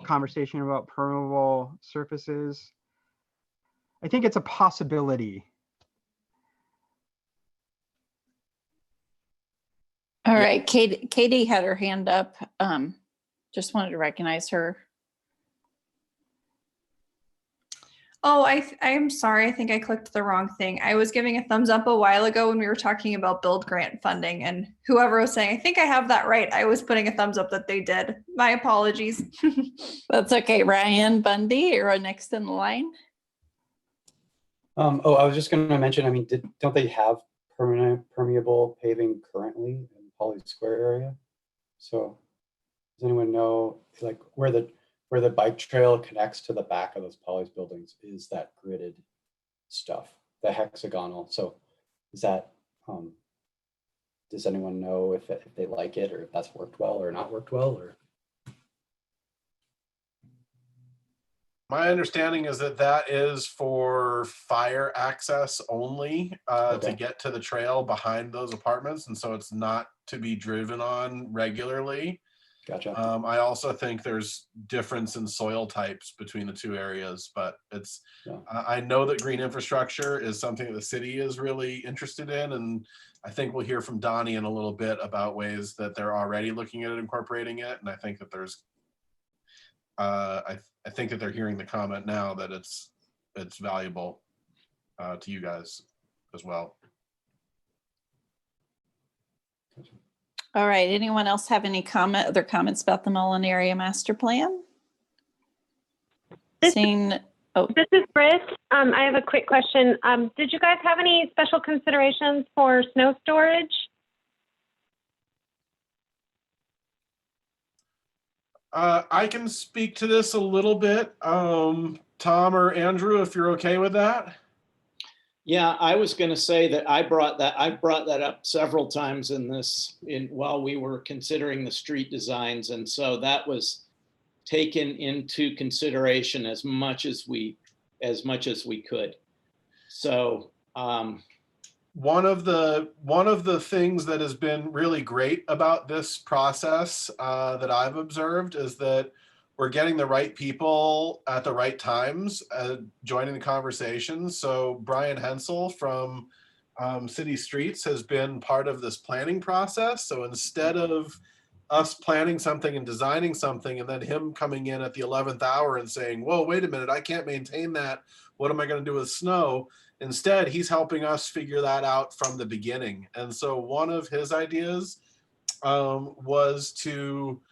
conversation about permeable surfaces. I think it's a possibility. All right, Katie had her hand up. Just wanted to recognize her. Oh, I'm sorry. I think I clicked the wrong thing. I was giving a thumbs up a while ago when we were talking about build grant funding, and whoever was saying, I think I have that right, I was putting a thumbs up that they did. My apologies. That's okay. Ryan Bundy, you're next in the line. I was just going to mention, I mean, don't they have permeable paving currently in Poly Square area? So does anyone know, like, where the bike trail connects to the back of those Poly's buildings is that gridded stuff, the hexagonal? So is that, does anyone know if they like it, or if that's worked well or not worked well? Or my understanding is that is for fire access only, to get to the trail behind those apartments. And so it's not to be driven on regularly. Gotcha. I also think there's difference in soil types between the two areas, but it's, Yeah. I know that green infrastructure is something that the city is really interested in. And I think we'll hear from Donnie in a little bit about ways that they're already looking at incorporating it. And I think that there's, I think that they're hearing the comment now that it's valuable to you guys as well. All right, anyone else have any other comments about the Mullen Area Master Plan? Seeing, oh, This is Britt. I have a quick question. Did you guys have any special considerations for snow storage? I can speak to this a little bit. Tom or Andrew, if you're okay with that. Yeah, I was going to say that I brought that up several times while we were considering the street designs. And so that was taken into consideration as much as we could. So one of the things that has been really great about this process that I've observed is that we're getting the right people at the right times joining the conversation. So Brian Hensel from City Streets has been part of this planning process. So instead of us planning something and designing something and then him coming in at the 11th hour and saying, whoa, wait a minute, I can't maintain that. What am I going to do with snow? Instead, he's helping us figure that out from the beginning. And so one of his ideas was to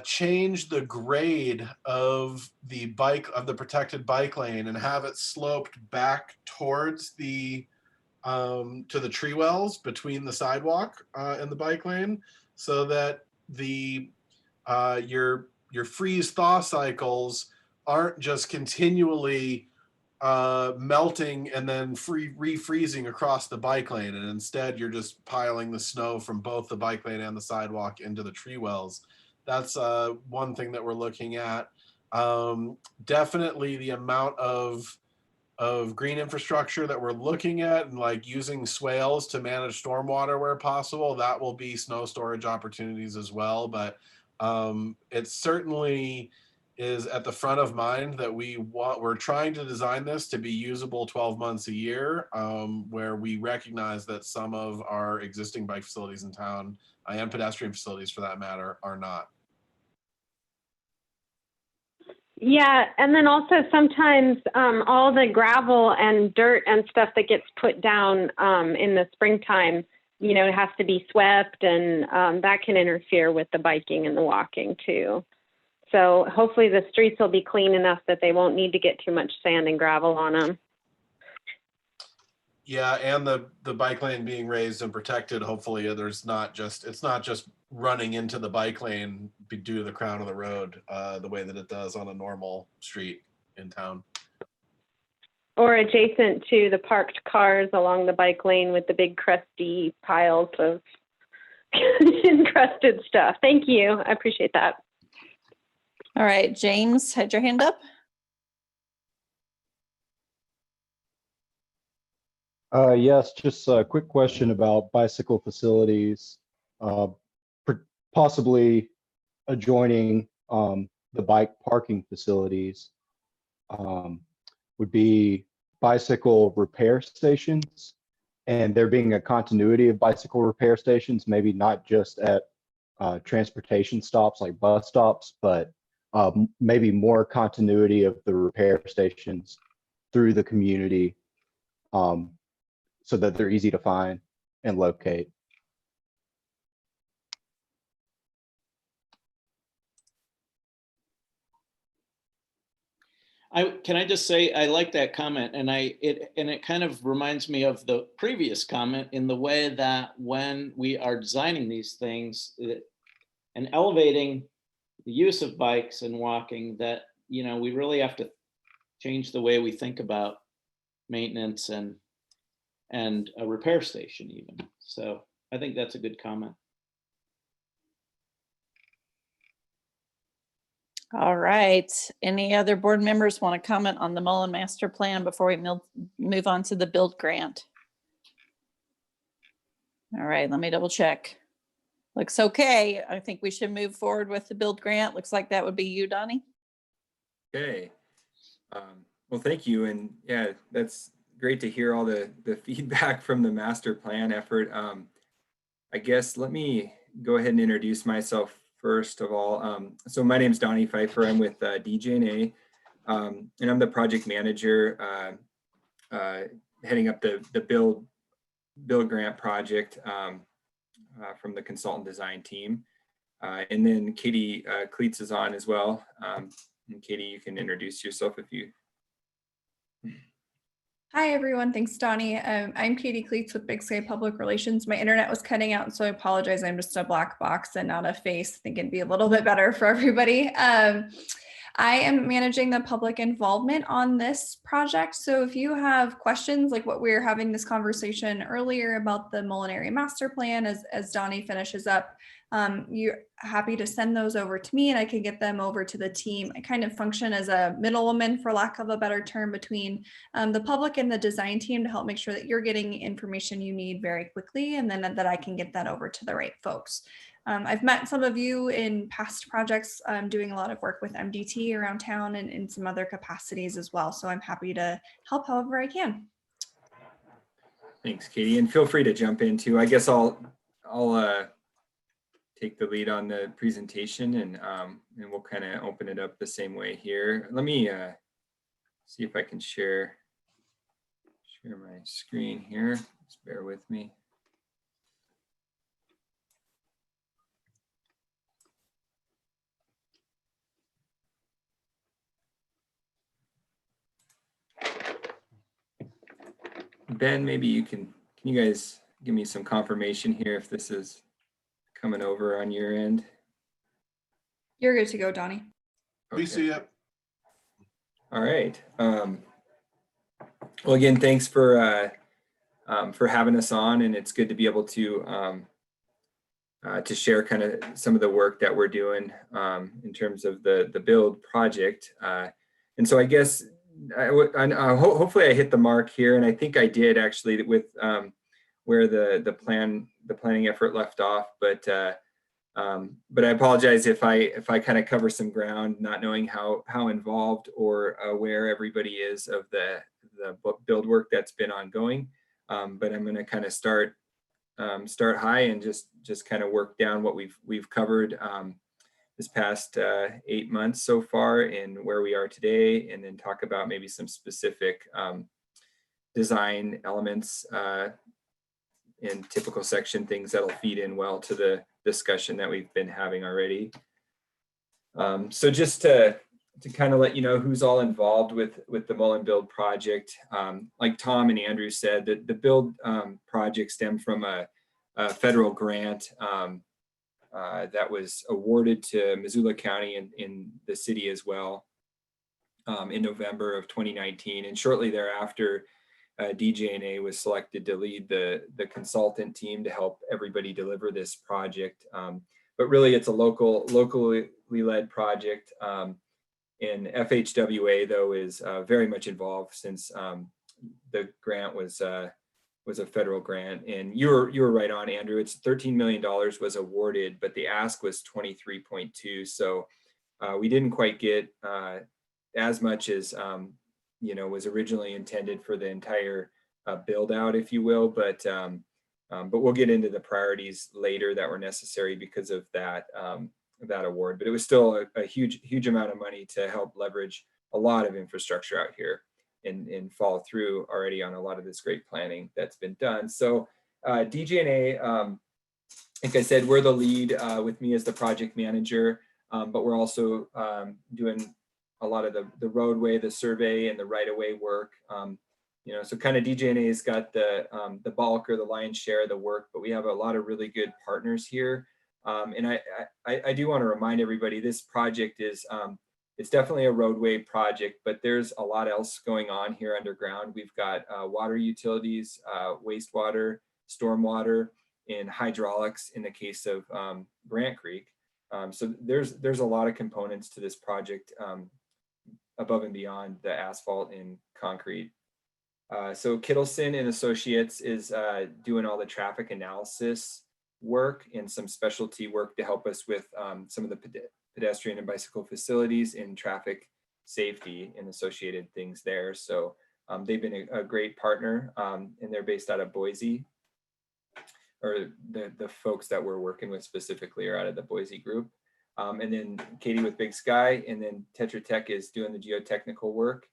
change the grade of the protected bike lane and have it sloped back towards the to the tree wells between the sidewalk and the bike lane, so that the your freeze thaw cycles aren't just continually melting and then refreezing across the bike lane, and instead you're just piling the snow from both the bike lane and the sidewalk into the tree wells. That's one thing that we're looking at. Definitely the amount of green infrastructure that we're looking at, and like using swales to manage stormwater where possible, that will be snow storage opportunities as well. But it certainly is at the front of mind that we're trying to design this to be usable 12 months a year, where we recognize that some of our existing bike facilities in town and pedestrian facilities for that matter are not. Yeah, and then also sometimes all the gravel and dirt and stuff that gets put down in the springtime, it has to be swept, and that can interfere with the biking and the walking too. So hopefully the streets will be clean enough that they won't need to get too much sand and gravel on them. Yeah, and the bike lane being raised and protected, hopefully it's not just running into the bike lane due to the crown of the road the way that it does on a normal street in town. Or adjacent to the parked cars along the bike lane with the big crusty piles of encrusted stuff. Thank you. I appreciate that. all right, James had your hand up. Yes, just a quick question about bicycle facilities, possibly adjoining the bike parking facilities. Would be bicycle repair stations, and there being a continuity of bicycle repair stations, maybe not just at transportation stops like bus stops, but maybe more continuity of the repair stations through the community, so that they're easy to find and locate. Can I just say, I like that comment, and it kind of reminds me of the previous comment in the way that when we are designing these things and elevating the use of bikes and walking, that, we really have to change the way we think about maintenance and a repair station even. So I think that's a good comment. All right, any other board members want to comment on the Mullen Master Plan before we move on to the build grant? All right, let me double check. Looks okay. I think we should move forward with the build grant. Looks like that would be you, Donnie. Okay. Well, thank you. And yeah, that's great to hear all the feedback from the master plan effort. I guess let me go ahead and introduce myself first of all. So my name is Donnie Pfeiffer. I'm with DJNA, and I'm the project manager heading up the build grant project from the consultant design team. And then Katie Cleats is on as well. And Katie, you can introduce yourself if you. Hi, everyone. Thanks, Donnie. I'm Katie Cleats with Big Sky Public Relations. My internet was cutting out, so I apologize. I'm just a black box and not a face. I think it'd be a little bit better for everybody. I am managing the public involvement on this project. So if you have questions, like what we were having this conversation earlier about the Molinary Master Plan as Donnie finishes up, you're happy to send those over to me and I can get them over to the team. I kind of function as a middlewoman, for lack of a better term, between the public and the design team to help make sure that you're getting information you need very quickly, and then that I can get that over to the right folks. I've met some of you in past projects, doing a lot of work with MDT around town and in some other capacities as well. So I'm happy to help however I can. Thanks, Katie, and feel free to jump in too. I guess I'll take the lead on the presentation, and we'll kind of open it up the same way here. Let me see if I can share my screen here. Just bear with me. Ben, maybe can you guys give me some confirmation here if this is coming over on your end? You're good to go, Donnie. We see it. All right. Well, again, thanks for having us on, and it's good to be able to share kind of some of the work that we're doing in terms of the build project. And so I guess hopefully I hit the mark here, and I think I did actually with where the planning effort left off. But I apologize if I kind of cover some ground, not knowing how involved or aware everybody is of the build work that's been ongoing. But I'm going to kind of start high and just kind of work down what we've covered this past 8 months so far and where we are today, and then talk about maybe some specific design elements in typical section things that'll feed in well to the discussion that we've been having already. So just to kind of let you know who's all involved with the Mullen Build project, like Tom and Andrew said, that the build project stemmed from a federal grant that was awarded to Missoula County in the city as well in November of 2019. And shortly thereafter, DJNA was selected to lead the consultant team to help everybody deliver this project. But really it's a locally led project. And FHWA though is very much involved since the grant was a federal grant. And you were right on, Andrew. It's $13 million was awarded, but the ask was 23.2. So we didn't quite get as much as was originally intended for the entire build out, if you will. But we'll get into the priorities later that were necessary because of that award. But it was still a huge amount of money to help leverage a lot of infrastructure out here and follow through already on a lot of this great planning that's been done. So DJNA, like I said, we're the lead with me as the project manager, but we're also doing a lot of the roadway, the survey, and the right-of-way work. So kind of DJNA's got the bulk or the lion's share of the work, but we have a lot of really good partners here. And I do want to remind everybody, this project is, it's definitely a roadway project, but there's a lot else going on here underground. We've got water utilities, wastewater, stormwater, and hydraulics in the case of Grant Creek. So there's a lot of components to this project above and beyond the asphalt and concrete. So Kittleson and Associates is doing all the traffic analysis work and some specialty work to help us with some of the pedestrian and bicycle facilities and traffic safety and associated things there. So they've been a great partner, and they're based out of Boise, or the folks that we're working with specifically are out of the Boise group. And then Katie with Big Sky, and then Tetra Tech is doing the geotechnical work.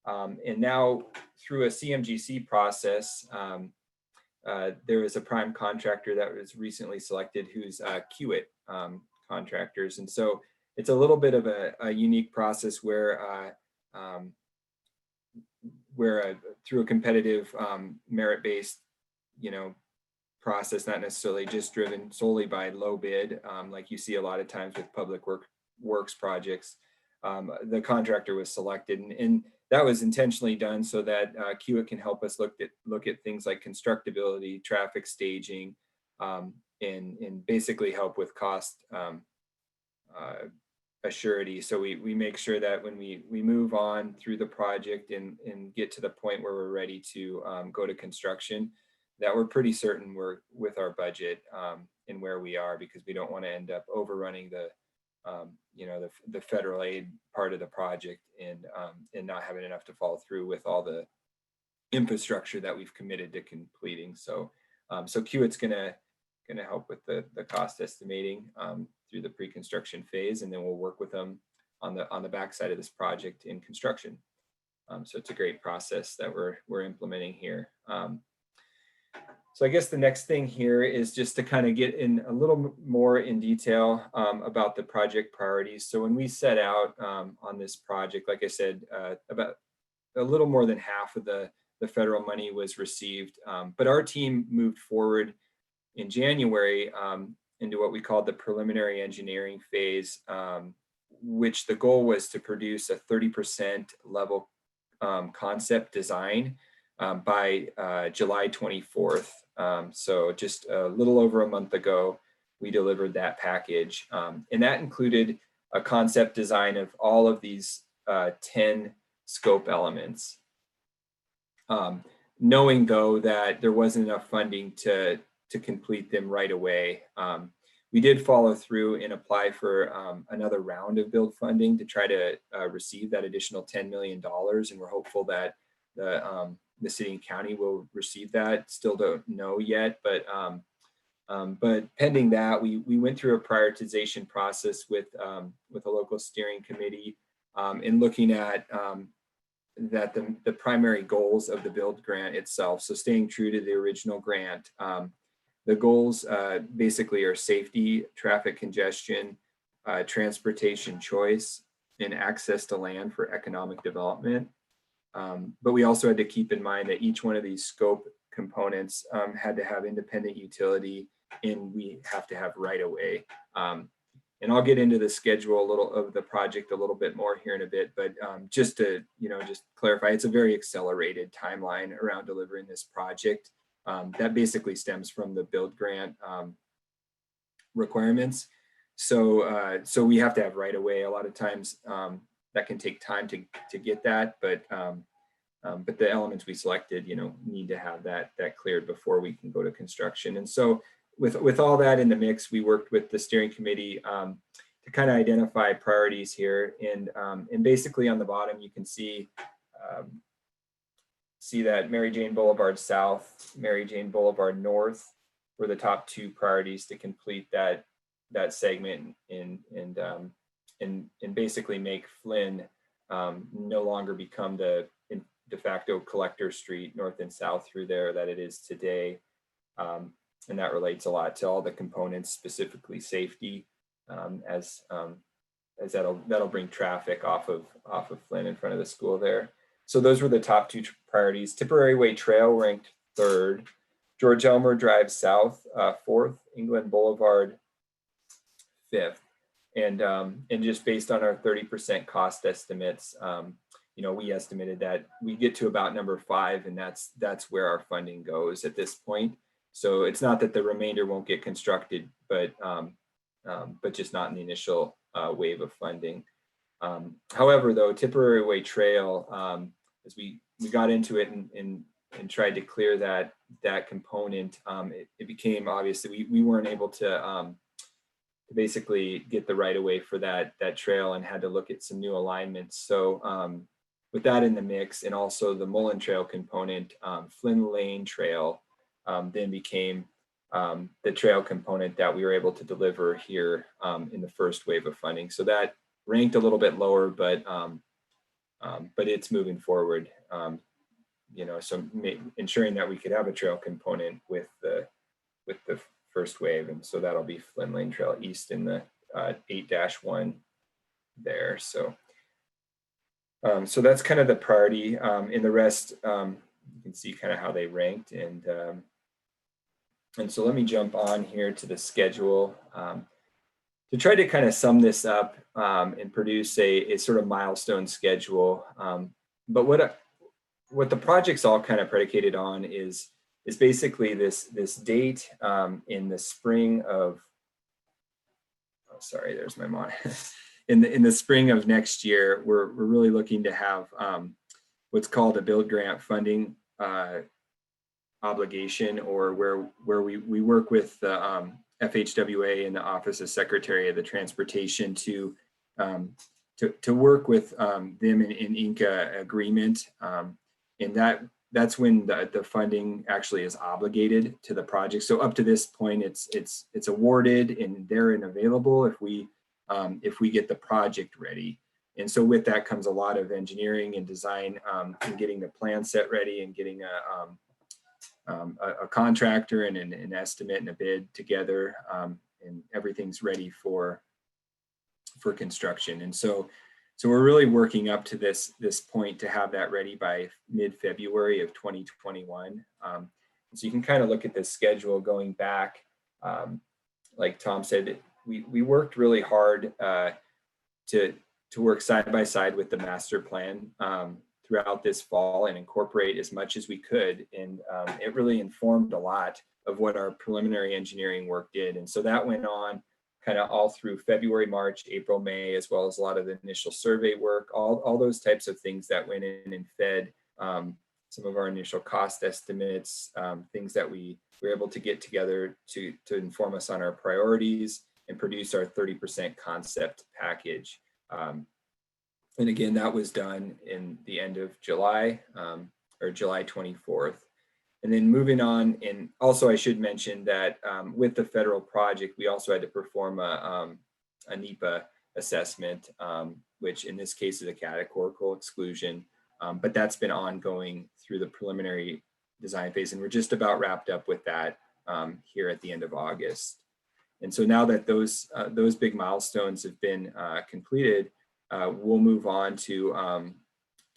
And now through a CMGC process, there is a prime contractor that was recently selected who's Kiewit contractors. And so it's a little bit of a unique process where through a competitive merit-based, process, not necessarily just driven solely by low bid, like you see a lot of times with public works projects. The contractor was selected, and that was intentionally done so that Kiewit can help us look at things like constructability, traffic staging, and basically help with cost assurity. So we make sure that when we move on through the project and get to the point where we're ready to go to construction, that we're pretty certain we're with our budget and where we are, because we don't want to end up overrunning the federal aid part of the project and not having enough to follow through with all the infrastructure that we've committed to completing. So Kiewit's gonna help with the cost estimating through the pre-construction phase, and then we'll work with them on the backside of this project in construction. So it's a great process that we're implementing here. So I guess the next thing here is just to kind of get in a little more in detail about the project priorities. So when we set out on this project, like I said, about a little more than half of the federal money was received, but our team moved forward in January into what we called the preliminary engineering phase, which the goal was to produce a 30% level concept design by July 24th. So just a little over a month ago, we delivered that package. And that included a concept design of all of these 10 scope elements. Knowing though that there wasn't enough funding to complete them right away, we did follow through and apply for another round of build funding to try to receive that additional $10 million. And we're hopeful that the city and county will receive that. Still don't know yet, but pending that, we went through a prioritization process with a local steering committee in looking at that the primary goals of the build grant itself. So staying true to the original grant. The goals basically are safety, traffic congestion, transportation choice, and access to land for economic development. But we also had to keep in mind that each one of these scope components had to have independent utility, and we have to have right of way. And I'll get into the schedule of the project a little bit more here in a bit, but just to just clarify, it's a very accelerated timeline around delivering this project. That basically stems from the build grant requirements. So we have to have right of way. A lot of times that can take time to get that, but the elements we selected, need to have that cleared before we can go to construction. And so with all that in the mix, we worked with the steering committee to kind of identify priorities here. And basically on the bottom, you can see that Mary Jane Boulevard South, Mary Jane Boulevard North were the top two priorities to complete that segment and basically make Flynn no longer become the de facto collector street north and south through there that it is today. And that relates a lot to all the components, specifically safety, as that'll bring traffic off of Flynn in front of the school there. So those were the top two priorities. Tipperary Way Trail ranked 3rd, George Elmer Drive South 4th, England Boulevard 5th. And just based on our 30% cost estimates, we estimated that we get to about number 5, and that's where our funding goes at this point. So it's not that the remainder won't get constructed, but just not in the initial wave of funding. However, though, Tipperary Way Trail, as we got into it and tried to clear that component, it became obvious that we weren't able to basically get the right of way for that trail, and had to look at some new alignments. So with that in the mix, and also the Mullen Trail component, Flynn Lane Trail then became the trail component that we were able to deliver here in the first wave of funding. So that ranked a little bit lower, but it's moving forward. So ensuring that we could have a trail component with the first wave, and so that'll be Flynn Lane Trail East in the 8-1 there. So so that's kind of the priority. In the rest, you can see kind of how they ranked, and so let me jump on here to the schedule to try to kind of sum this up and produce a sort of milestone schedule. But what the project's all kind of predicated on is basically this date in the spring of, oh, sorry, there's my monitor. In the spring of next year, we're really looking to have what's called a build grant funding obligation, or where we work with the FHWA and the Office of Secretary of the Transportation to work with them in Inca agreement, and that's when the funding actually is obligated to the project. So up to this point, it's awarded and they're available if we get the project ready. And so with that comes a lot of engineering and design, and getting the plan set ready, and getting a contractor and an estimate and a bid together, and everything's ready for construction. And so we're really working up to this point to have that ready by mid-February of 2021. So you can kind of look at this schedule going back. Like Tom said, we worked really hard to work side by side with the master plan throughout this fall and incorporate as much as we could. And it really informed a lot of what our preliminary engineering work did. And so that went on kind of all through February, March, April, May, as well as a lot of the initial survey work, all those types of things that went in and fed some of our initial cost estimates, things that we were able to get together to inform us on our priorities and produce our 30% concept package. And again, that was done in the end of July, or July 24th. And then moving on, and also I should mention that with the federal project, we also had to perform a NEPA assessment, which in this case is a categorical exclusion, but that's been ongoing through the preliminary design phase. And we're just about wrapped up with that here at the end of August. And so now that those big milestones have been completed, we'll move on to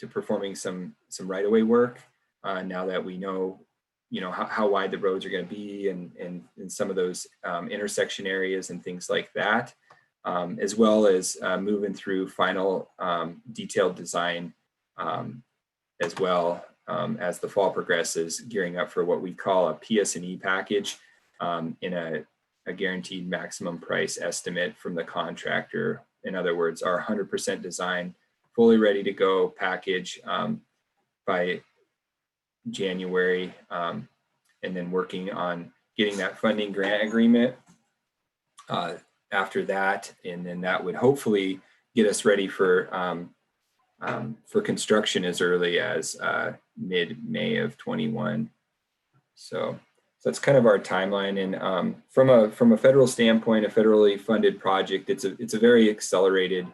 performing some right-of-way work now that we know how wide the roads are going to be, and some of those intersection areas and things like that, as well as moving through final detailed design as well as the fall progresses, gearing up for what we call a PS&E package in a guaranteed maximum price estimate from the contractor. In other words, our 100% design, fully ready to go package by January, and then working on getting that funding grant agreement after that, and then that would hopefully get us ready for construction as early as mid-May of 21. So that's kind of our timeline. And from a federal standpoint, a federally funded project, it's a very accelerated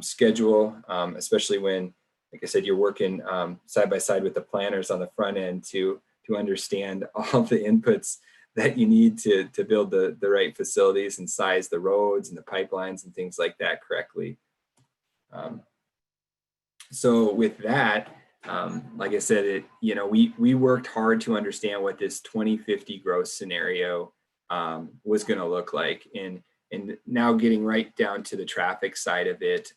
schedule, especially when, like I said, you're working side by side with the planners on the front end to understand all the inputs that you need to build the right facilities and size the roads and the pipelines and things like that correctly. So with that, like I said, we worked hard to understand what this 2050 growth scenario was going to look like, and now getting right down to the traffic side of it.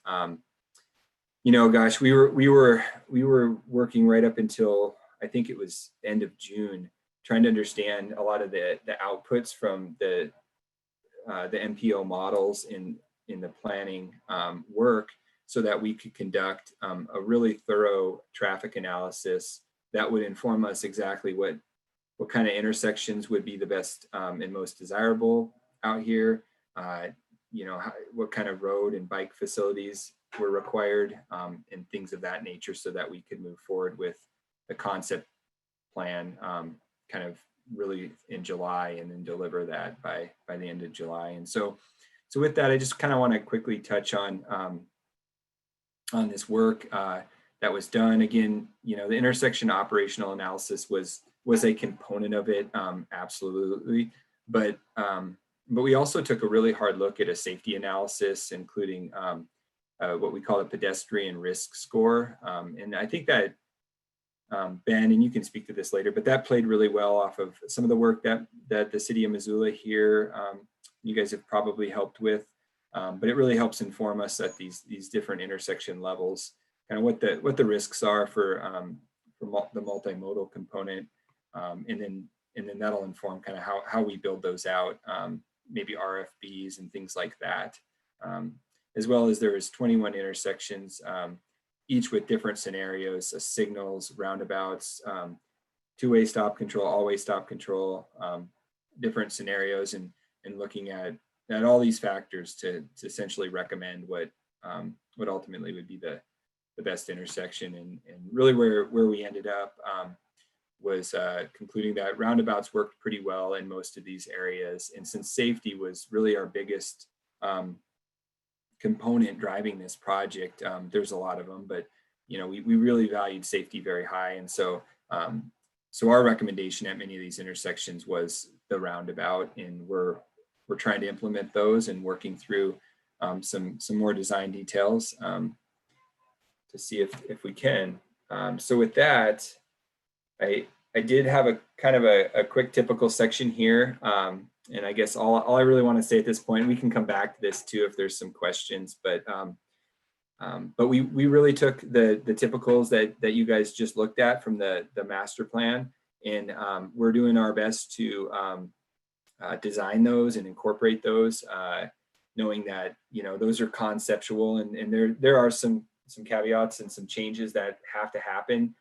Gosh, we were working right up until I think it was end of June, trying to understand a lot of the outputs from the MPO models in the planning work, so that we could conduct a really thorough traffic analysis that would inform us exactly what kind of intersections would be the best and most desirable out here. You know, what kind of road and bike facilities were required, and things of that nature, so that we could move forward with the concept plan kind of really in July, and then deliver that by the end of July. And so with that, I just kind of want to quickly touch on this work that was done. Again, you know, the intersection operational analysis was a component of it, absolutely. But we also took a really hard look at a safety analysis, including what we call a pedestrian risk score. And I think that Ben, and you can speak to this later, but that played really well off of some of the work that the city of Missoula here, you guys have probably helped with. But it really helps inform us at these different intersection levels, kind of what the risks are for the multimodal component, and then that'll inform kind of how we build those out, maybe RFBs and things like that, as well as there is 21 intersections, each with different scenarios, signals, roundabouts, two-way stop control, all-way stop control, different scenarios, and looking at all these factors to essentially recommend what ultimately would be the best intersection. And really where we ended up was concluding that roundabouts worked pretty well in most of these areas. And since safety was really our biggest component driving this project, there's a lot of them, but you know, we really valued safety very high. And so our recommendation at many of these intersections was the roundabout, and we're trying to implement those and working through some more design details to see if we can. So with that, I did have a kind of a quick typical section here. And I guess all I really want to say at this point, we can come back to this too if there's some questions, but we really took the typicals that you guys just looked at from the master plan, and we're doing our best to design those and incorporate those, knowing that, you know, those are conceptual, and there are some caveats and some changes that have to happen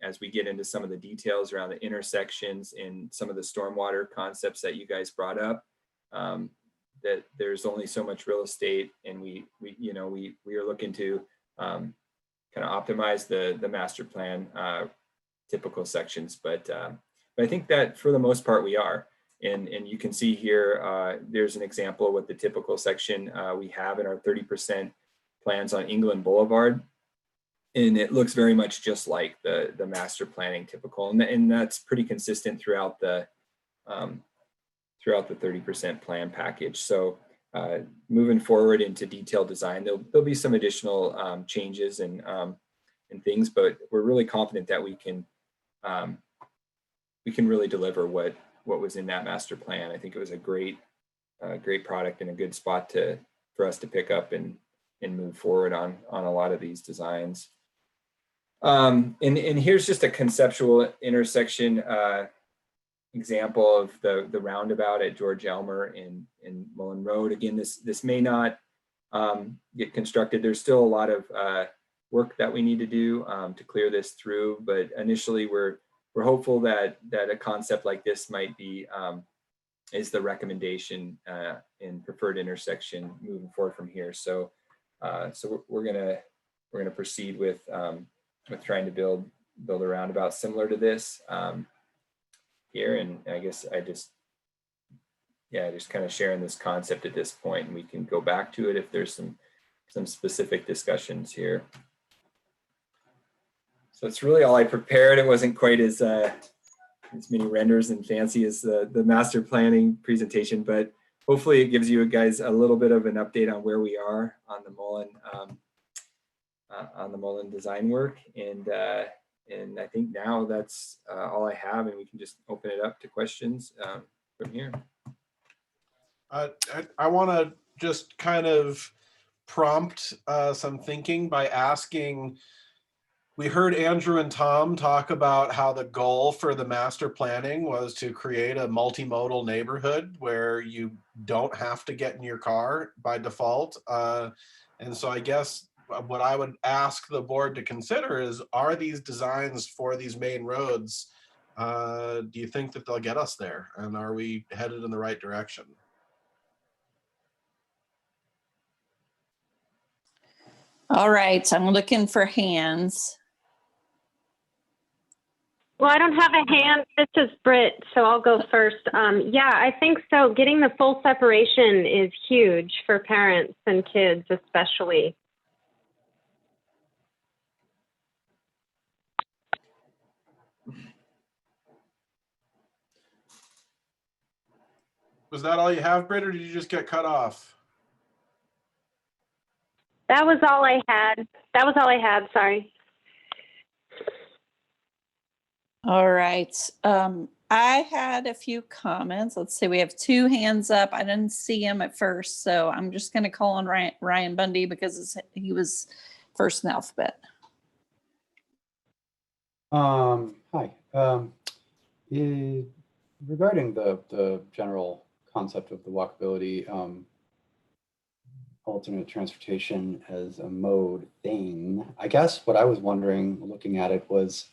as we get into some of the details around the intersections and some of the stormwater concepts that you guys brought up. That there's only so much real estate, and we are looking to kind of optimize the master plan typical sections, but I think that for the most part we are. And you can see here, there's an example of what the typical section we have in our 30% plans on England Boulevard. And it looks very much just like the master planning typical. And that's pretty consistent throughout the 30% plan package. So moving forward into detailed design, there'll be some additional changes and things, but we're really confident that we can really deliver what was in that master plan. I think it was a great product and a good spot for us to pick up and move forward on a lot of these designs. And here's just a conceptual intersection example of the roundabout at George Elmer in Mullen Road. Again, this may not get constructed. There's still a lot of work that we need to do to clear this through, but initially we're hopeful that a concept like this might be is the recommendation in preferred intersection moving forward from here. So we're gonna proceed with trying to build a roundabout similar to this here. And I guess just kind of sharing this concept at this point, and we can go back to it if there's some specific discussions here. So it's really all I prepared. It wasn't quite as many renders and fancy as the master planning presentation, but hopefully it gives you guys a little bit of an update on where we are on the Mullen design work. And I think now that's all I have, and we can just open it up to questions from here. I want to just kind of prompt some thinking by asking, we heard Andrew and Tom talk about how the goal for the master planning was to create a multimodal neighborhood where you don't have to get in your car by default. And so I guess what I would ask the board to consider is, are these designs for these main roads, do you think that they'll get us there? And are we headed in the right direction? All right, so I'm looking for hands. Well, I don't have a hand. This is Britt, so I'll go first. Yeah, I think so. Getting the full separation is huge for parents and kids, especially. Was that all you have, Britt, or did you just get cut off? That was all I had. That was all I had. Sorry. All right. I had a few comments. Let's see, we have 2 hands up. I didn't see him at first, so I'm just going to call on Ryan Bundy because he was first in the alphabet. Hi. Regarding the general concept of the walkability, alternate transportation as a mode thing, I guess what I was wondering, looking at it, was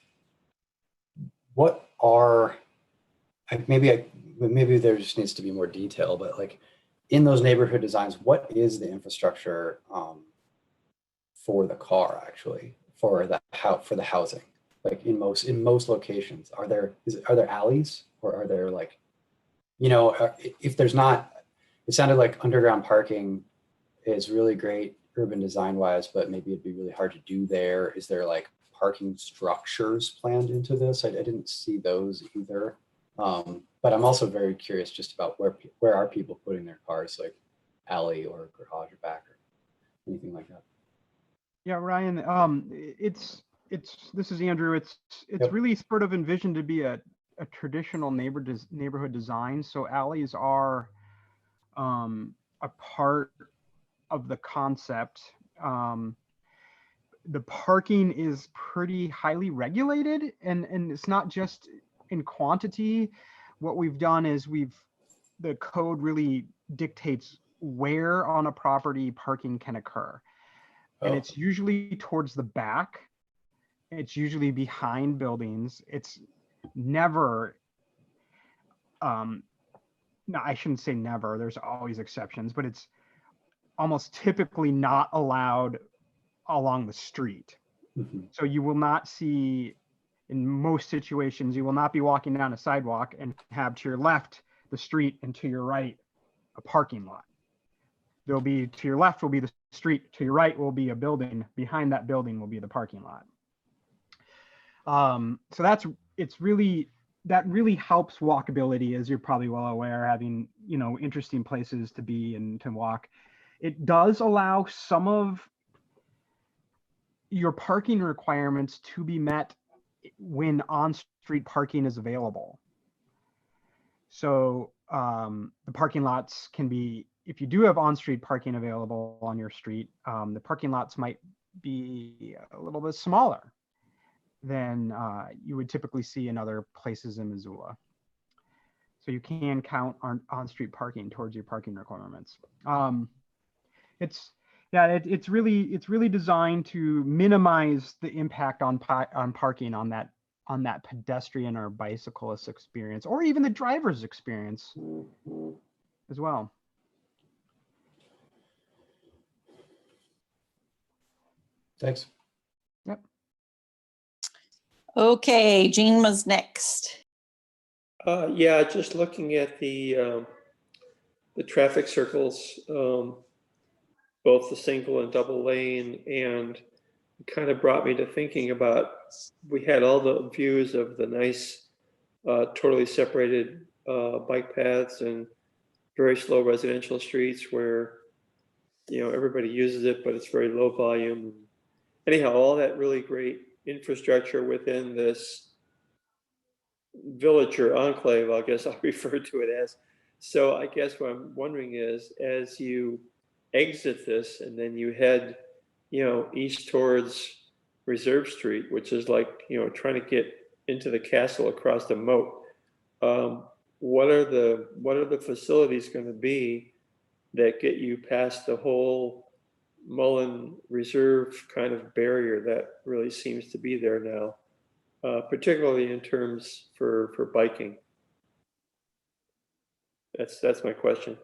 what are, maybe there just needs to be more detail, but like in those neighborhood designs, what is the infrastructure for the car, actually, for the housing? Like in most locations, are there alleys, or are there, like, if there's not, it sounded like underground parking is really great urban design wise, but maybe it'd be really hard to do there. Is there like parking structures planned into this? I didn't see those either. But I'm also very curious just about where are people putting their cars, like alley or garage or back or anything like that. Yeah, Ryan, this is Andrew. It's Yep. really sort of envisioned to be a traditional neighborhood design. So alleys are a part of the concept. The parking is pretty highly regulated, and it's not just in quantity. What we've done is the code really dictates where on a property parking can occur. And it's usually towards the back. It's usually behind buildings. It's never, no, I shouldn't say never. There's always exceptions, but it's almost typically not allowed along the street. Mm-hmm. So you will not see, in most situations, you will not be walking down a sidewalk and have to your left the street and to your right a parking lot. There'll be, to your left will be the street, to your right will be a building, behind that building will be the parking lot. So that really helps walkability, as you're probably well aware, having, interesting places to be and to walk. It does allow some of your parking requirements to be met when on-street parking is available. So the parking lots can be, if you do have on-street parking available on your street, the parking lots might be a little bit smaller than you would typically see in other places in Missoula. So you can count on-street parking towards your parking requirements. It's really designed to minimize the impact on parking on that pedestrian or bicyclist experience, or even the driver's experience as well. Thanks. Yep. Okay, Jean was next. Yeah, just looking at the traffic circles, both the single and double lane, and it kind of brought me to thinking about, we had all the views of the nice, totally separated bike paths and very slow residential streets where, everybody uses it, but it's very low volume. Anyhow, all that really great infrastructure within this village or enclave, I guess I'll refer to it as. So I guess what I'm wondering is, as you exit this and then you head, east towards Reserve Street, which is like, trying to get into the castle across the moat, what are the facilities going to be that get you past the whole Mullen Reserve kind of barrier that really seems to be there now, particularly in terms for biking. That's my question.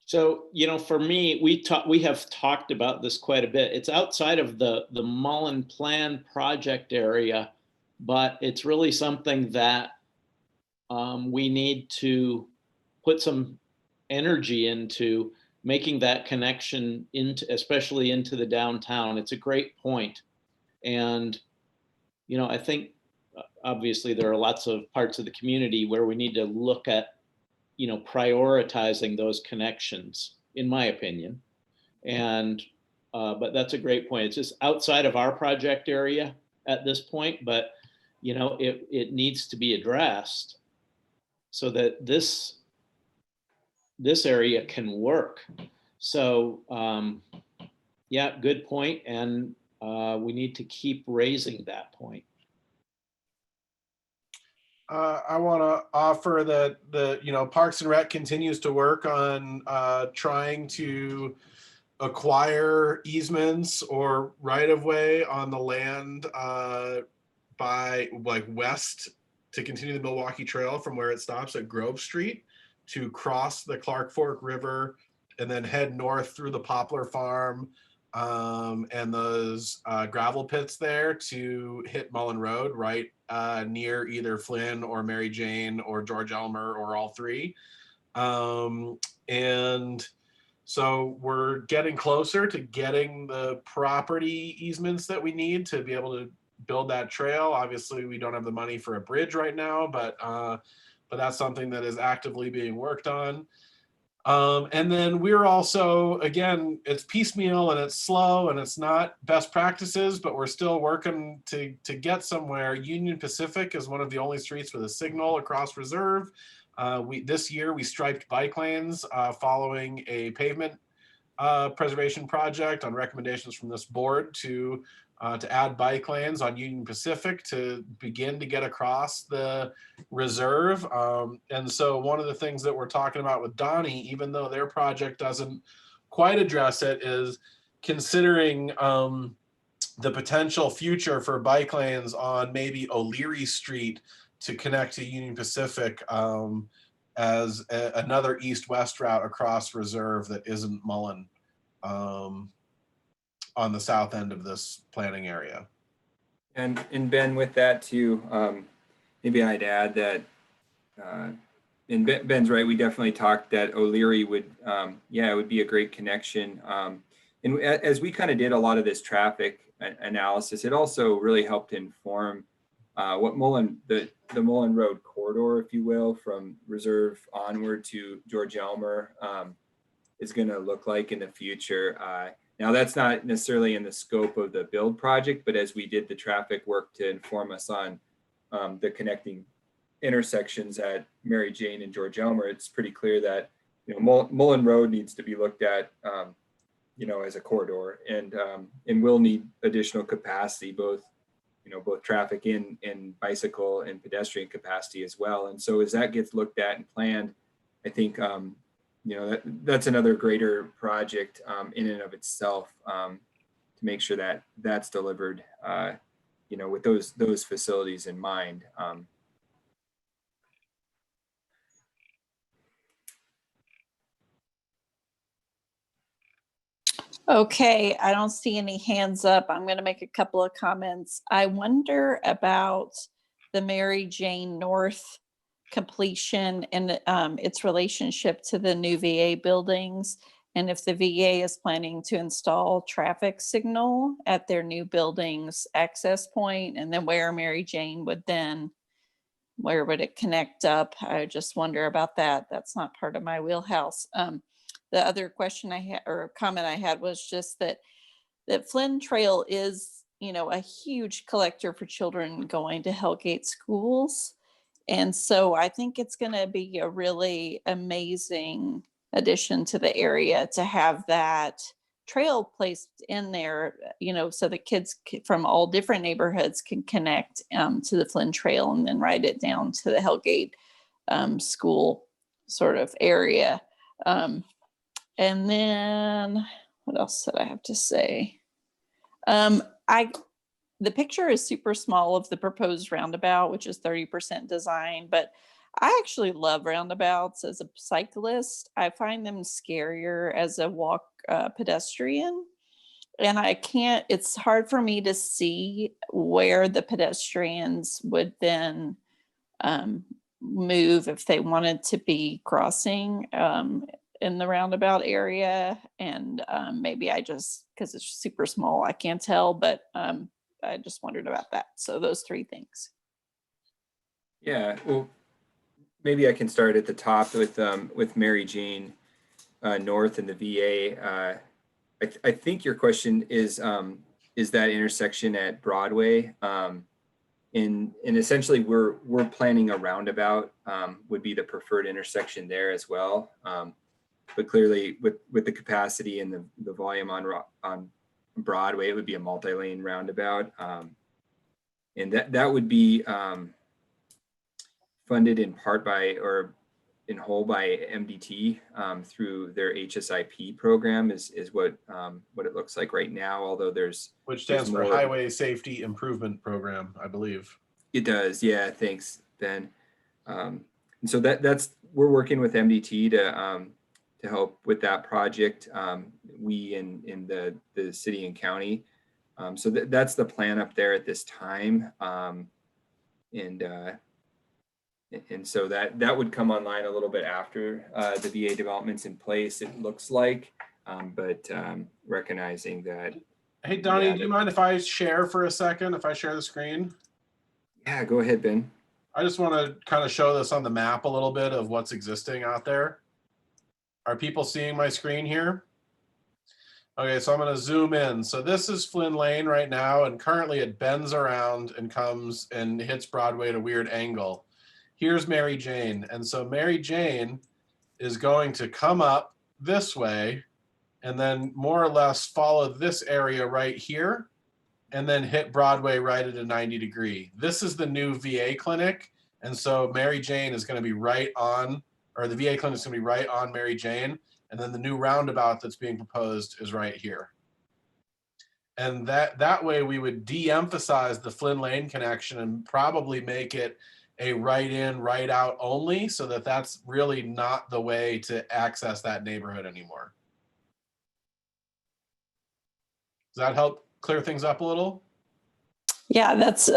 So, you know, for me, we have talked about this quite a bit. It's outside of the Mullen Plan project area, but it's really something that we need to put some energy into making that connection into, especially into the downtown. It's a great point. And, you know, I think obviously there are lots of parts of the community where we need to look at, you know, prioritizing those connections, in my opinion. And, but that's a great point. It's just outside of our project area at this point, but, you know, it needs to be addressed so that this area can work. So, yeah, good point. And we need to keep raising that point. I want to offer that Parks and Rec continues to work on trying to acquire easements or right of way on the land by like west to continue the Milwaukee Trail from where it stops at Grove Street to cross the Clark Fork River and then head north through the Poplar Farm and those gravel pits there to hit Mullen Road, right near either Flynn or Mary Jane or George Elmer or all three. And so we're getting closer to getting the property easements that we need to be able to build that trail. Obviously, we don't have the money for a bridge right now, but that's something that is actively being worked on. And then we're also, again, it's piecemeal and it's slow and it's not best practices, but we're still working to get somewhere. Union Pacific is one of the only streets with a signal across Reserve. This year we striped bike lanes following a pavement preservation project on recommendations from this board to add bike lanes on Union Pacific to begin to get across the Reserve. And so one of the things that we're talking about with Donnie, even though their project doesn't quite address it, is considering the potential future for bike lanes on maybe O'Leary Street to connect to Union Pacific as another east-west route across Reserve that isn't Mullen. On the south end of this planning area. And Ben, with that too, maybe I'd add that, and Ben's right, we definitely talked that O'Leary would, it would be a great connection. And as we kind of did a lot of this traffic analysis, it also really helped inform what the Mullen Road corridor, if you will, from Reserve onward to George Elmer is going to look like in the future. Now, that's not necessarily in the scope of the build project, but as we did the traffic work to inform us on the connecting intersections at Mary Jane and George Elmer, it's pretty clear that Mullen Road needs to be looked at, as a corridor, and will need additional capacity, both traffic and bicycle and pedestrian capacity as well. And so as that gets looked at and planned, I think that's another greater project in and of itself to make sure that that's delivered, with those facilities in mind. Okay, I don't see any hands up. I'm going to make a couple of comments. I wonder about the Mary Jane North completion and its relationship to the new VA buildings, and if the VA is planning to install traffic signal at their new buildings access point, and then where Mary Jane would where would it connect up? I just wonder about that. That's not part of my wheelhouse. The other question I had, or comment I had, was just that Flynn Trail is, a huge collector for children going to Hellgate schools. And so I think it's going to be a really amazing addition to the area to have that trail placed in there, so the kids from all different neighborhoods can connect to the Flynn Trail and then ride it down to the Hellgate school sort of area. And then what else did I have to say? The picture is super small of the proposed roundabout, which is 30% design, but I actually love roundabouts as a cyclist. I find them scarier as a walk pedestrian. And it's hard for me to see where the pedestrians would then move if they wanted to be crossing in the roundabout area. And maybe because it's super small, I can't tell, but I just wondered about that. So those three things. Yeah, well, maybe I can start at the top with Mary Jane North and the VA. I think your question is that intersection at Broadway, and essentially we're planning a roundabout would be the preferred intersection there as well. But clearly with the capacity and the volume on Broadway, it would be a multi-lane roundabout, and that would be funded in part by or in whole by MDT through their HSIP program is what it looks like right now. Although which stands for Highway Safety Improvement Program, I believe. It does, yeah. Thanks, Ben. And so we're working with MDT to help with that project. We in the city and county. So that's the plan up there at this time. And so that would come online a little bit after the VA development's in place, it looks like, but recognizing that. Hey, Donnie, do you mind if I share for a second, if I share the screen? Yeah, go ahead, Ben. I just want to kind of show this on the map a little bit of what's existing out there. Are people seeing my screen here? Okay, so I'm going to zoom in. So this is Flynn Lane right now, and currently it bends around and comes and hits Broadway at a weird angle. Here's Mary Jane. And so Mary Jane is going to come up this way and then more or less follow this area right here and then hit Broadway right at a 90-degree. This is the new VA clinic. And so Mary Jane is going to be right on, or the VA clinic is going to be right on Mary Jane. And then the new roundabout that's being proposed is right here. And that way we would de-emphasize the Flynn Lane connection and probably make it a right in, right out only, so that's really not the way to access that neighborhood anymore. Does that help clear things up a little? Yeah, that's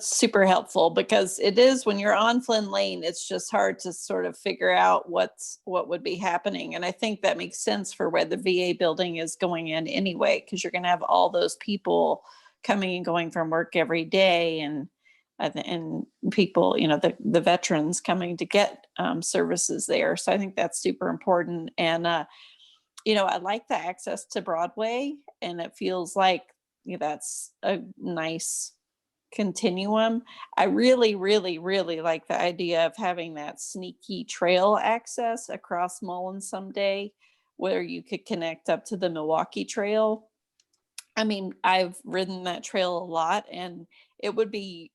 super helpful, because it is, when you're on Flynn Lane, it's just hard to sort of figure out what would be happening. And I think that makes sense for where the VA building is going in anyway, because you're going to have all those people coming and going from work every day, and people, the veterans coming to get services there. So I think that's super important. And, I like the access to Broadway, and it feels like that's a nice continuum. I really, really, really like the idea of having that sneaky trail access across Mullen someday, where you could connect up to the Milwaukee Trail. I mean, I've ridden that trail a lot, and it would be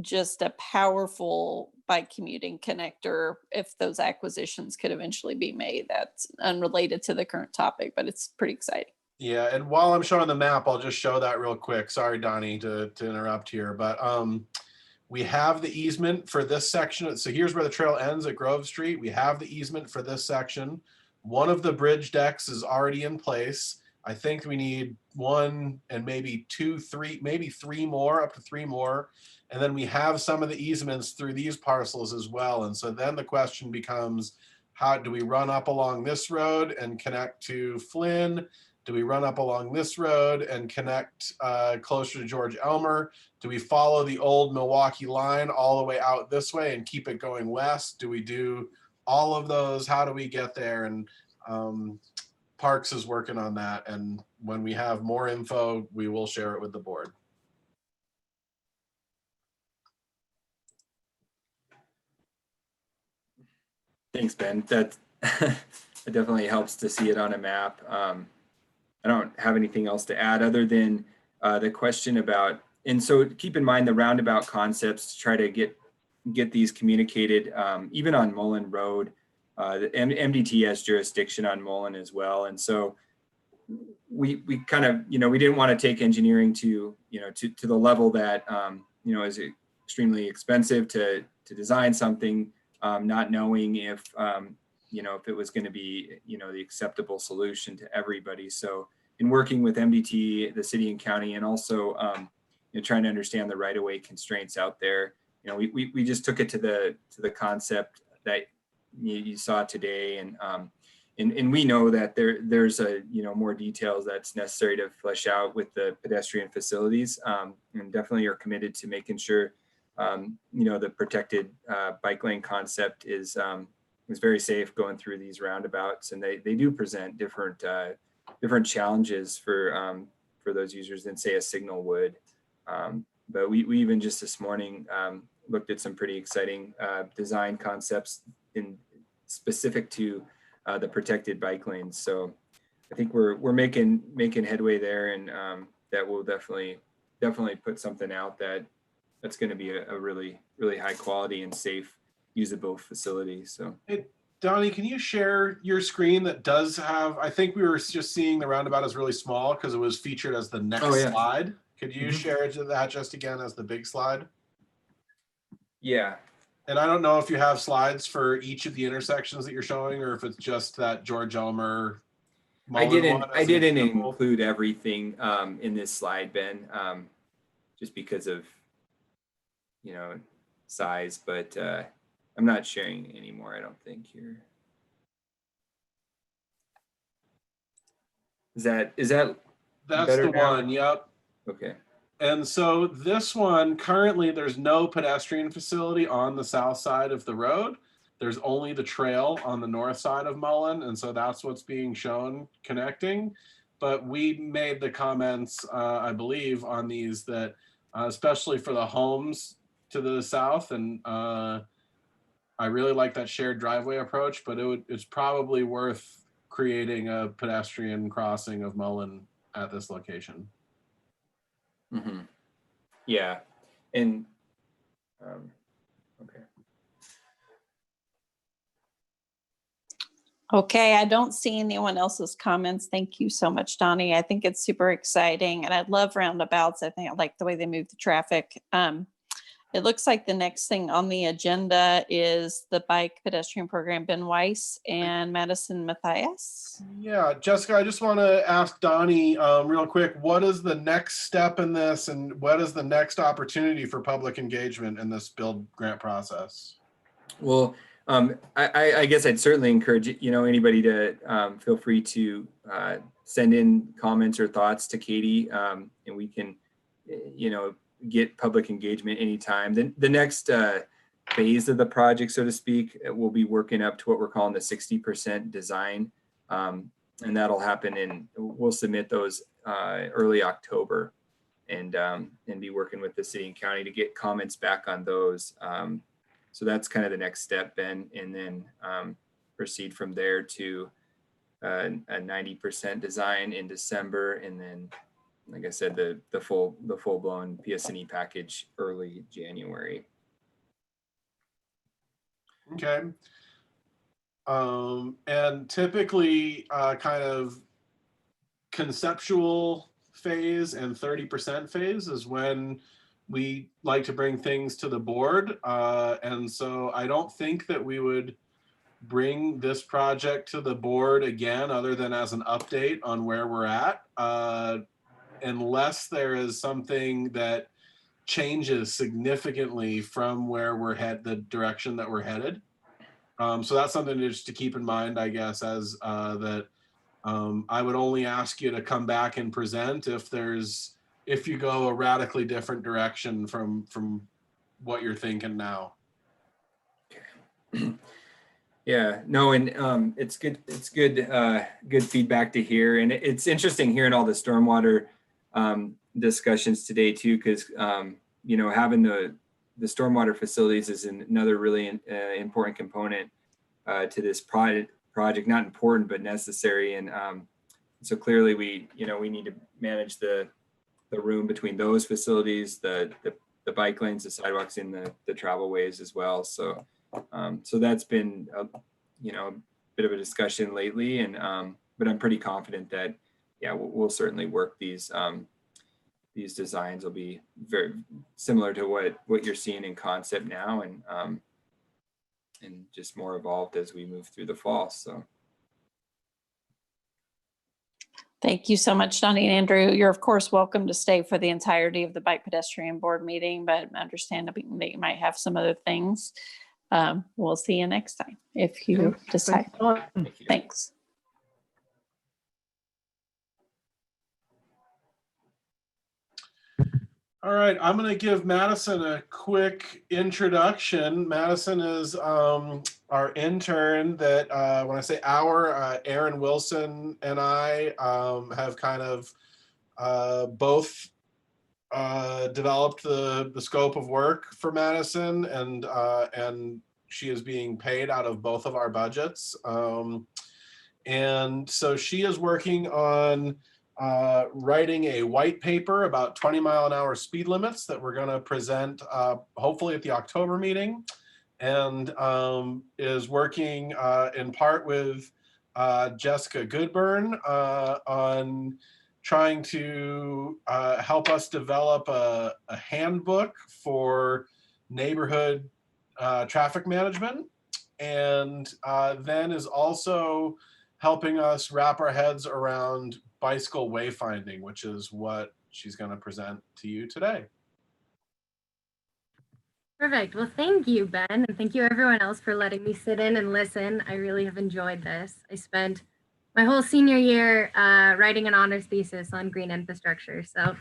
just a powerful bike commuting connector if those acquisitions could eventually be made. That's unrelated to the current topic, but it's pretty exciting. Yeah, and while I'm showing the map, I'll just show that real quick. Sorry, Donnie, to interrupt here, but we have the easement for this section. So here's where the trail ends at Grove Street. We have the easement for this section. One of the bridge decks is already in place. I think we need one and maybe three more, up to three more. And then we have some of the easements through these parcels as well. And so then the question becomes, how do we run up along this road and connect to Flynn? Do we run up along this road and connect closer to George Elmer? Do we follow the old Milwaukee line all the way out this way and keep it going west? Do we do all of those? How do we get there? And Parks is working on that. And when we have more info, we will share it with the board. Thanks, Ben. That it definitely helps to see it on a map. I don't have anything else to add other than the question about, and so keep in mind the roundabout concepts to try to get these communicated, even on Mullen Road. the MDT has jurisdiction on Mullen as well. And so we kind of, we didn't want to take engineering to, to the level that, is extremely expensive to design something, not knowing if, if it was going to be, the acceptable solution to everybody. So in working with MDT, the city and county, and also, trying to understand the right-of-way constraints out there, we just took it to the concept that you saw today, and we know that there's a more details that's necessary to flesh out with the pedestrian facilities, and definitely are committed to making sure the protected bike lane concept is very safe going through these roundabouts, and they do present different challenges for those users than say a signal would. But we even just this morning looked at some pretty exciting design concepts in specific to the protected bike lanes. So I think we're making headway there, and that will definitely put something out that's going to be a really high quality and safe usable facility. So Hey, Donnie, can you share your screen that does have, I think we were just seeing the roundabout is really small because it was featured as the next slide. Could you share that just again as the big slide? Yeah. And I don't know if you have slides for each of the intersections that you're showing, or if it's just that George Elmer. I didn't include everything in this slide, Ben, just because of size, but I'm not sharing anymore, I don't think here. Is that That's the now? one, yep. Okay. And so this one, currently there's no pedestrian facility on the south side of the road. There's only the trail on the north side of Mullen. And so that's what's being shown connecting. But we made the comments, I believe, on these that, especially for the homes to the south, and I really like that shared driveway approach, but it's probably worth creating a pedestrian crossing of Mullen at this location. Mm-hmm. Yeah, and okay. Okay, I don't see anyone else's comments. Thank you so much, Donnie. I think it's super exciting, and I love roundabouts. I think I like the way they move the traffic. It looks like the next thing on the agenda is the bike pedestrian program, Ben Weiss and Madison Matthias. Yeah, Jessica, I just want to ask Donnie real quick, what is the next step in this, and what is the next opportunity for public engagement in this build grant process? Well, I guess I'd certainly encourage anybody to feel free to send in comments or thoughts to Katie, and we can get public engagement anytime. The next phase of the project, so to speak, we'll be working up to what we're calling the 60% design, and that'll happen we'll submit those early October, and be working with the city and county to get comments back on those. So that's kind of the next step, Ben, and then proceed from there to a 90% design in December, and then, like I said, the full blown PS&E package early January. Okay. And typically kind of conceptual phase and 30% phase is when we like to bring things to the board. And so I don't think that we would bring this project to the board again, other than as an update on where we're at, unless there is something that changes significantly from where we're the direction that we're headed. So that's something just to keep in mind, I guess, as that I would only ask you to come back and present if you go a radically different direction from what you're thinking now. Yeah, no, and it's good feedback to hear, and it's interesting hearing all the stormwater discussions today too, because having the stormwater facilities is another really important component to this project. Not important, but necessary, and so clearly we need to manage the room between those facilities, the bike lanes, the sidewalks, and the travel ways as well. So so that's been you know, a bit of a discussion lately, and but I'm pretty confident that, yeah, we'll certainly work these designs will be very similar to what you're seeing in concept now, and just more evolved as we move through the fall. So. Thank you so much, Donnie and Andrew. You're of course welcome to stay for the entirety of the Bike Pedestrian Board meeting, but understand that you might have some other things. We'll see you next time if you decide. Thanks. All right, I'm going to give Madison a quick introduction. Madison is our intern that, when I say our, Aaron Wilson and I have kind of both developed the scope of work for Madison, and she is being paid out of both of our budgets. And so she is working on writing a white paper about 20-mile-an-hour speed limits that we're going to present hopefully at the October meeting, and is working in part with Jessica Goodburn on trying to help us develop a handbook for neighborhood traffic management, and then is also helping us wrap our heads around bicycle wayfinding, which is what she's going to present to you today. Perfect. Well, thank you, Ben, and thank you everyone else for letting me sit in and listen. I really have enjoyed this. I spent my whole senior year writing an honors thesis on green infrastructure, so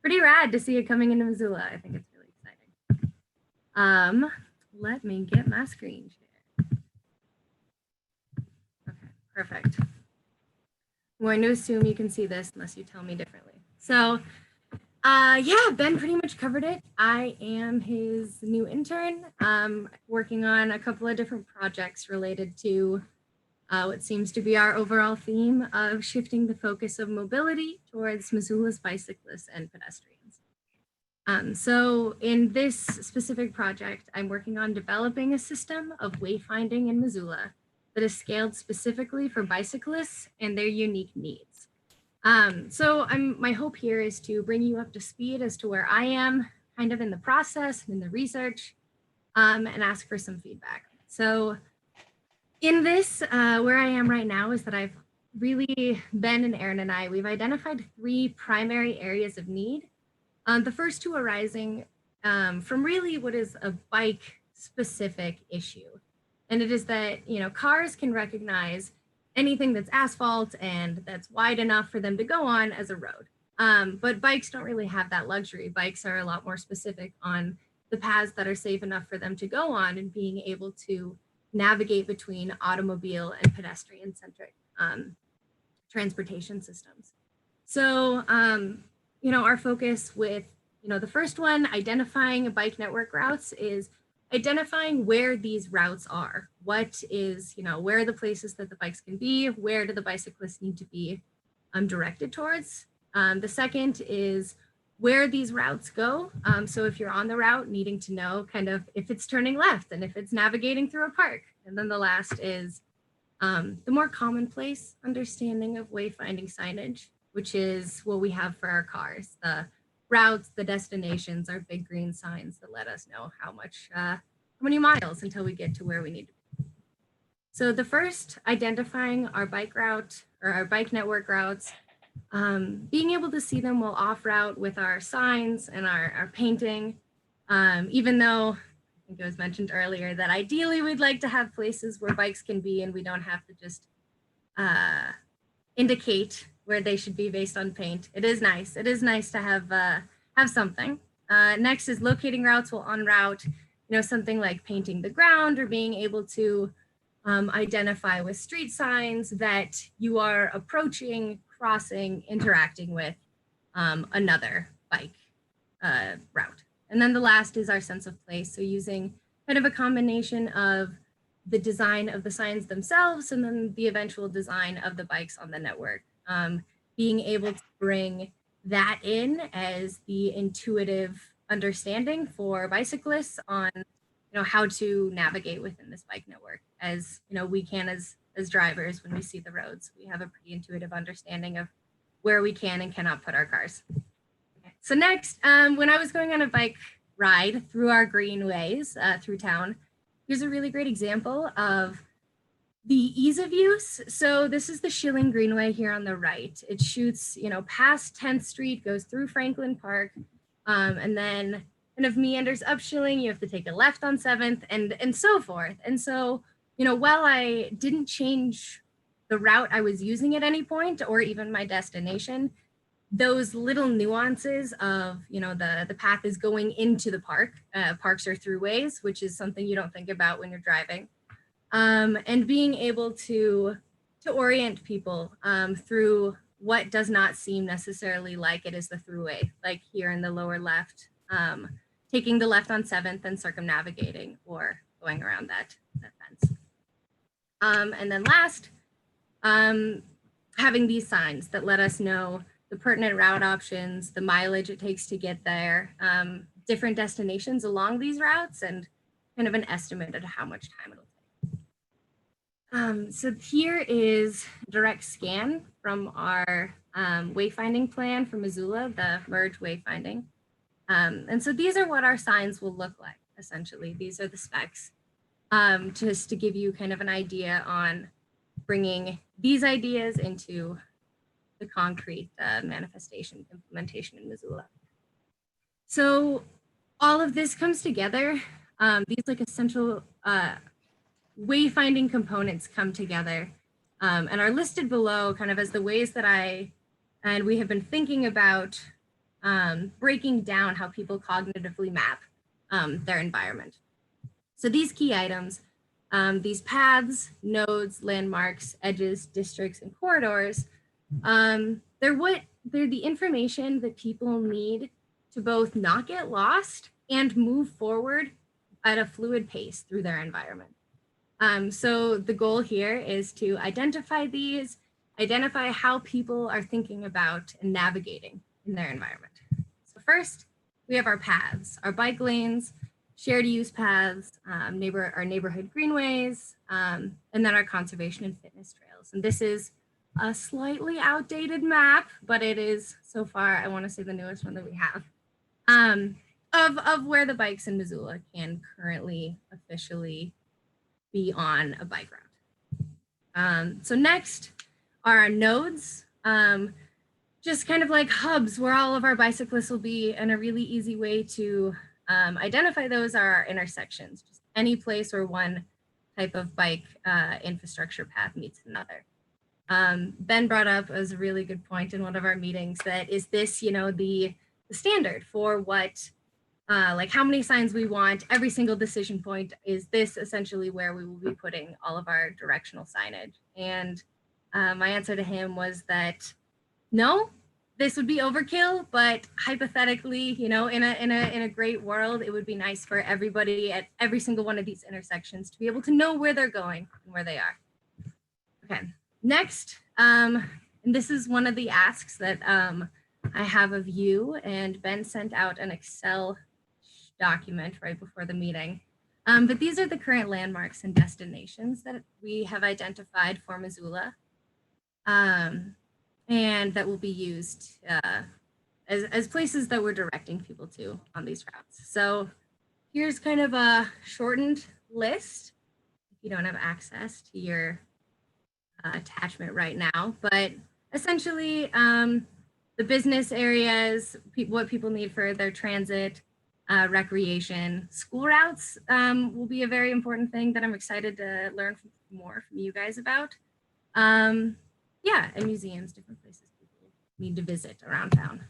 pretty rad to see it coming into Missoula. I think it's really exciting. Let me get my screen share. Okay, perfect. I'm going to assume you can see this unless you tell me differently. So yeah, Ben pretty much covered it. I am his new intern, working on a couple of different projects related to what seems to be our overall theme of shifting the focus of mobility towards Missoula's bicyclists and pedestrians. So in this specific project, I'm working on developing a system of wayfinding in Missoula that is scaled specifically for bicyclists and their unique needs. So my hope here is to bring you up to speed as to where I am kind of in the process and in the research, and ask for some feedback. So in this, where I am right now is that I've really, Ben and Aaron and I, we've identified 3 primary areas of need. The first 2 arising from really what is a bike specific issue. And it is that, you know, cars can recognize anything that's asphalt and that's wide enough for them to go on as a road. But bikes don't really have that luxury. Bikes are a lot more specific on the paths that are safe enough for them to go on and being able to navigate between automobile and pedestrian centric transportation systems. So, you know, our focus with, you know, the first one, identifying bike network routes, is identifying where these routes are. What is, you know, where are the places that the bikes can be? Where do the bicyclists need to be directed towards? The second is where these routes go. So if you're on the route, needing to know kind of if it's turning left and if it's navigating through a park. And then the last is the more commonplace understanding of wayfinding signage, which is what we have for our cars. The routes, the destinations are big green signs that let us know how many miles until we get to where we need to be. So the first, identifying our bike route or our bike network routes, being able to see them while off route with our signs and our painting, even though I think it was mentioned earlier that ideally we'd like to have places where bikes can be and we don't have to just indicate where they should be based on paint. It is nice. It is nice to have something. Next is locating routes while en route, you know, something like painting the ground or being able to identify with street signs that you are approaching, crossing, interacting with another bike route. And then the last is our sense of place. So using kind of a combination of the design of the signs themselves and then the eventual design of the bikes on the network. Being able to bring that in as the intuitive understanding for bicyclists on how to navigate within this bike network, as we can as drivers. When we see the roads, we have a pretty intuitive understanding of where we can and cannot put our cars. So next, when I was going on a bike ride through our greenways through town, here's a really great example of the ease of use. So this is the Schilling Greenway here on the right. It shoots, past 10th Street, goes through Franklin Park, and then kind of meanders up Schilling. You have to take a left on 7th and so forth. And so, while I didn't change the route I was using at any point or even my destination, those little nuances of, the path is going into the park. Parks are throughways, which is something you don't think about when you're driving. And being able to orient people through what does not seem necessarily like it is the throughway, like here in the lower left, taking the left on 7th and circumnavigating or going around that fence. And then last, having these signs that let us know the pertinent route options, the mileage it takes to get there, different destinations along these routes, and kind of an estimate of how much time it'll take. So here is a direct scan from our wayfinding plan for Missoula, the merge wayfinding. And so these are what our signs will look like, essentially. These are the specs, just to give you kind of an idea on bringing these ideas into the concrete manifestation implementation in Missoula. So all of this comes together. These like essential wayfinding components come together and are listed below kind of as the ways that we have been thinking about breaking down how people cognitively map their environment. So these key items, these paths, nodes, landmarks, edges, districts, and corridors, they're the information that people need to both not get lost and move forward at a fluid pace through their environment. So the goal here is to identify these, identify how people are thinking about and navigating in their environment. So first, we have our paths, our bike lanes, shared use paths, our neighborhood greenways, and then our conservation and fitness trails. And this is a slightly outdated map, but it is so far, I want to say, the newest one that we have, of where the bikes in Missoula can currently officially be on a bike route. So next are our nodes, just kind of like hubs where all of our bicyclists will be, and a really easy way to identify those are our intersections, just any place where one type of bike infrastructure path meets another. Ben brought up as a really good point in one of our meetings that is this, the standard for what, like how many signs we want, every single decision point, is this essentially where we will be putting all of our directional signage? And my answer to him was that no, this would be overkill, but hypothetically, in a great world, it would be nice for everybody at every single one of these intersections to be able to know where they're going and where they are. Okay. Next, and this is one of the asks that I have of you, and Ben sent out an Excel document right before the meeting. But these are the current landmarks and destinations that we have identified for Missoula, and that will be used as places that we're directing people to on these routes. So here's kind of a shortened list if you don't have access to your attachment right now, but essentially the business areas, what people need for their transit, recreation, school routes will be a very important thing that I'm excited to learn more from you guys about. Yeah, and museums, different places people need to visit around town.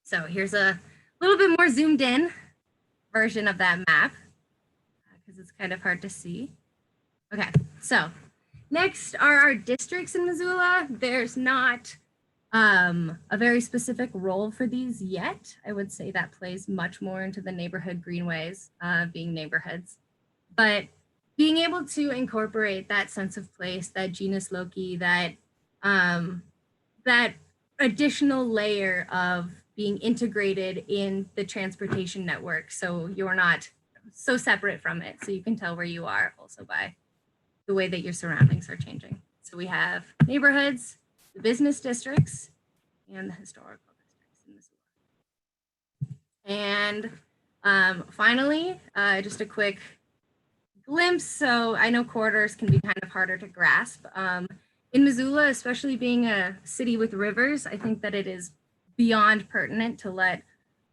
So here's a little bit more zoomed in version of that map because it's kind of hard to see. Okay, so next are our districts in Missoula. There's not a very specific role for these yet. I would say that plays much more into the neighborhood greenways being neighborhoods. But being able to incorporate that sense of place, that genus loci, that additional layer of being integrated in the transportation network. So you're not so separate from it. So you can tell where you are also by the way that your surroundings are changing. So we have neighborhoods, the business districts, and the historical districts in Missoula. And finally, just a quick glimpse. So I know corridors can be kind of harder to grasp. In Missoula, especially being a city with rivers, I think that it is beyond pertinent to let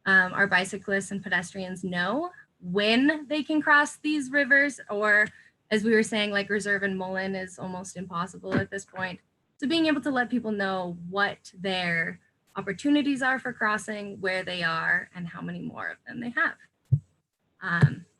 our bicyclists and pedestrians know when they can cross these rivers, or as we were saying, like Reserve and Mullen is almost impossible at this point. So being able to let people know what their opportunities are for crossing, where they are, and how many more of them they have.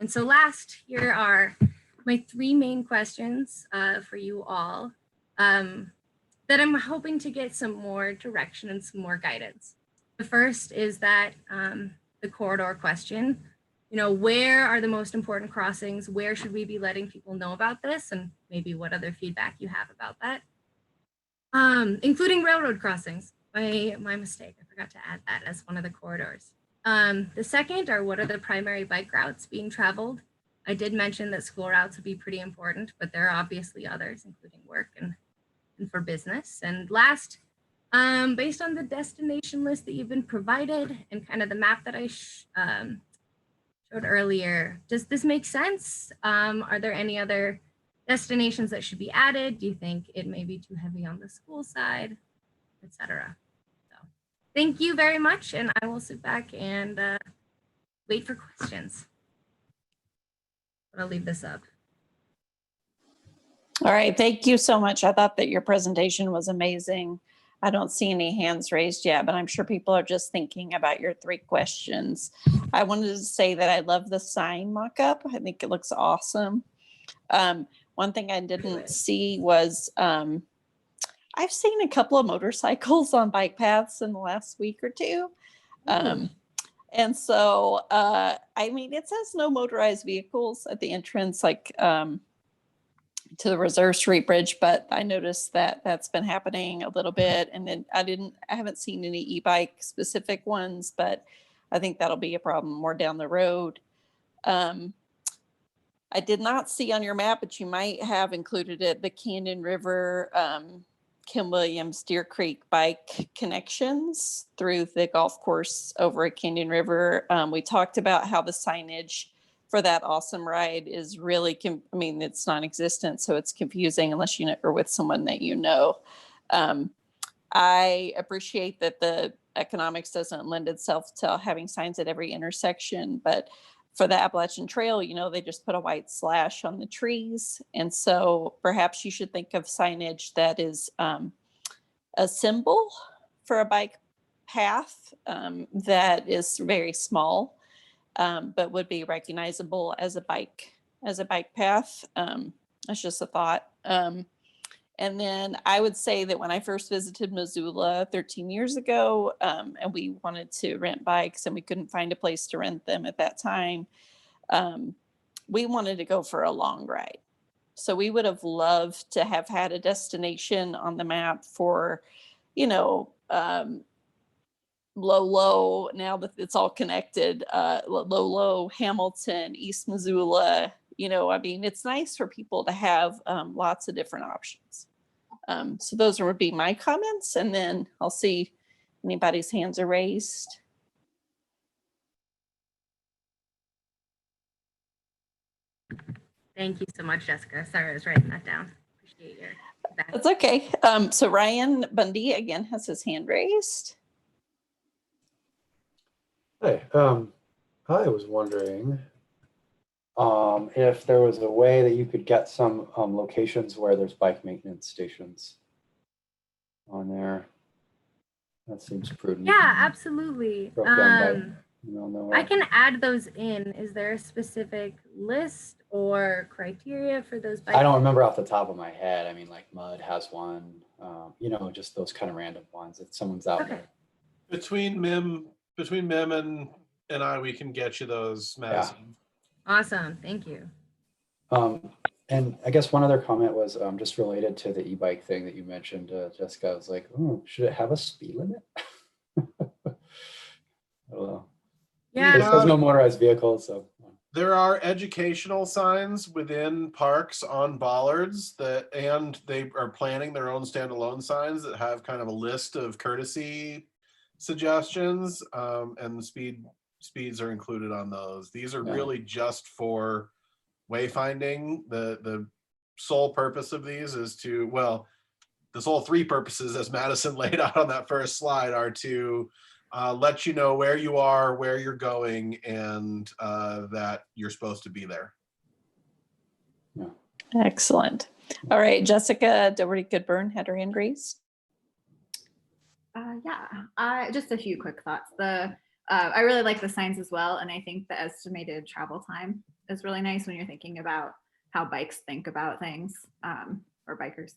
And so last, here are my 3 main questions for you all that I'm hoping to get some more direction and some more guidance. The first is that the corridor question, you know, where are the most important crossings? Where should we be letting people know about this? And maybe what other feedback you have about that? Including railroad crossings. My mistake, I forgot to add that as one of the corridors. The second are what are the primary bike routes being traveled? I did mention that school routes would be pretty important, but there are obviously others, including work and for business. And last, based on the destination list that you've been provided and kind of the map that I showed earlier, does this make sense? Are there any other destinations that should be added? Do you think it may be too heavy on the school side, etc.? So thank you very much, and I will sit back and wait for questions. I'll leave this up. All right, thank you so much. I thought that your presentation was amazing. I don't see any hands raised yet, but I'm sure people are just thinking about your 3 questions. I wanted to say that I love the sign mock-up. I think it looks awesome. One thing I didn't see was I've seen a couple of motorcycles on bike paths in the last week or 2. And so, I mean, it says no motorized vehicles at the entrance, like to the Reserve Street Bridge, but I noticed that that's been happening a little bit. And then I haven't seen any e-bike specific ones, but I think that'll be a problem more down the road. I did not see on your map, but you might have included it, the Canyon River, Kim Williams, Deer Creek bike connections through the golf course over at Canyon River. We talked about how the signage for that awesome ride is really, I mean, it's non-existent, so it's confusing unless you are with someone that you know. I appreciate that the economics doesn't lend itself to having signs at every intersection, but for the Appalachian Trail, you know, they just put a white slash on the trees. And so perhaps you should think of signage that is a symbol for a bike path that is very small, but would be recognizable as a bike path. That's just a thought. And then I would say that when I first visited Missoula 13 years ago, and we wanted to rent bikes and we couldn't find a place to rent them at that time, we wanted to go for a long ride. So we would have loved to have had a destination on the map for, you know, Lolo, now that it's all connected, Lolo, Hamilton, East Missoula. You know, I mean, it's nice for people to have lots of different options. So those would be my comments, and then I'll see if anybody's hands are raised. Thank you so much, Jessica. Sorry, I was writing that down. Appreciate your feedback. That's okay. So Ryan Bundy again has his hand raised. Hey, I was wondering if there was a way that you could get some locations where there's bike maintenance stations on there. That seems prudent. Yeah, absolutely. I can add those in. Is there a specific list or criteria for those bike? I don't remember off the top of my head. I mean, like Mud has one, you know, just those kind of random ones. If someone's out there. Between Mim and I, we can get you those, Madison. Yeah. Awesome, thank you. And I guess one other comment was just related to the e-bike thing that you mentioned, Jessica. I was like, oh, should it have a speed limit? I don't know. Yeah. There's no motorized vehicles, so. There are educational signs within parks on bollards and they are planning their own standalone signs that have kind of a list of courtesy suggestions, and the speeds are included on those. These are really just for wayfinding. The sole purpose of these is to, well, the sole three purposes, as Madison laid out on that first slide, are to let you know where you are, where you're going, and that you're supposed to be there. Excellent. All right, Jessica Doherty-Goodburn had her hand raised. Just a few quick thoughts. I really like the signs as well, and I think the estimated travel time is really nice when you're thinking about how bikes think about things, or bikers,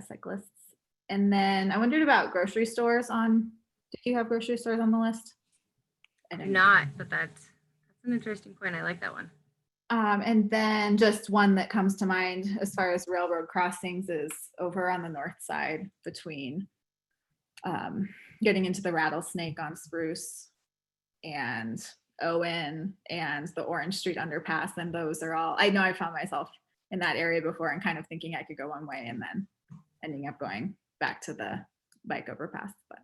cyclists. And then I wondered about grocery stores did you have grocery stores on the list? I do not, but that's an interesting point. I like that one. And then just one that comes to mind as far as railroad crossings is over on the north side between getting into the Rattlesnake on Spruce and Owen and the Orange Street underpass. And those are all, I know I found myself in that area before and kind of thinking I could go one way and then ending up going back to the bike overpass. But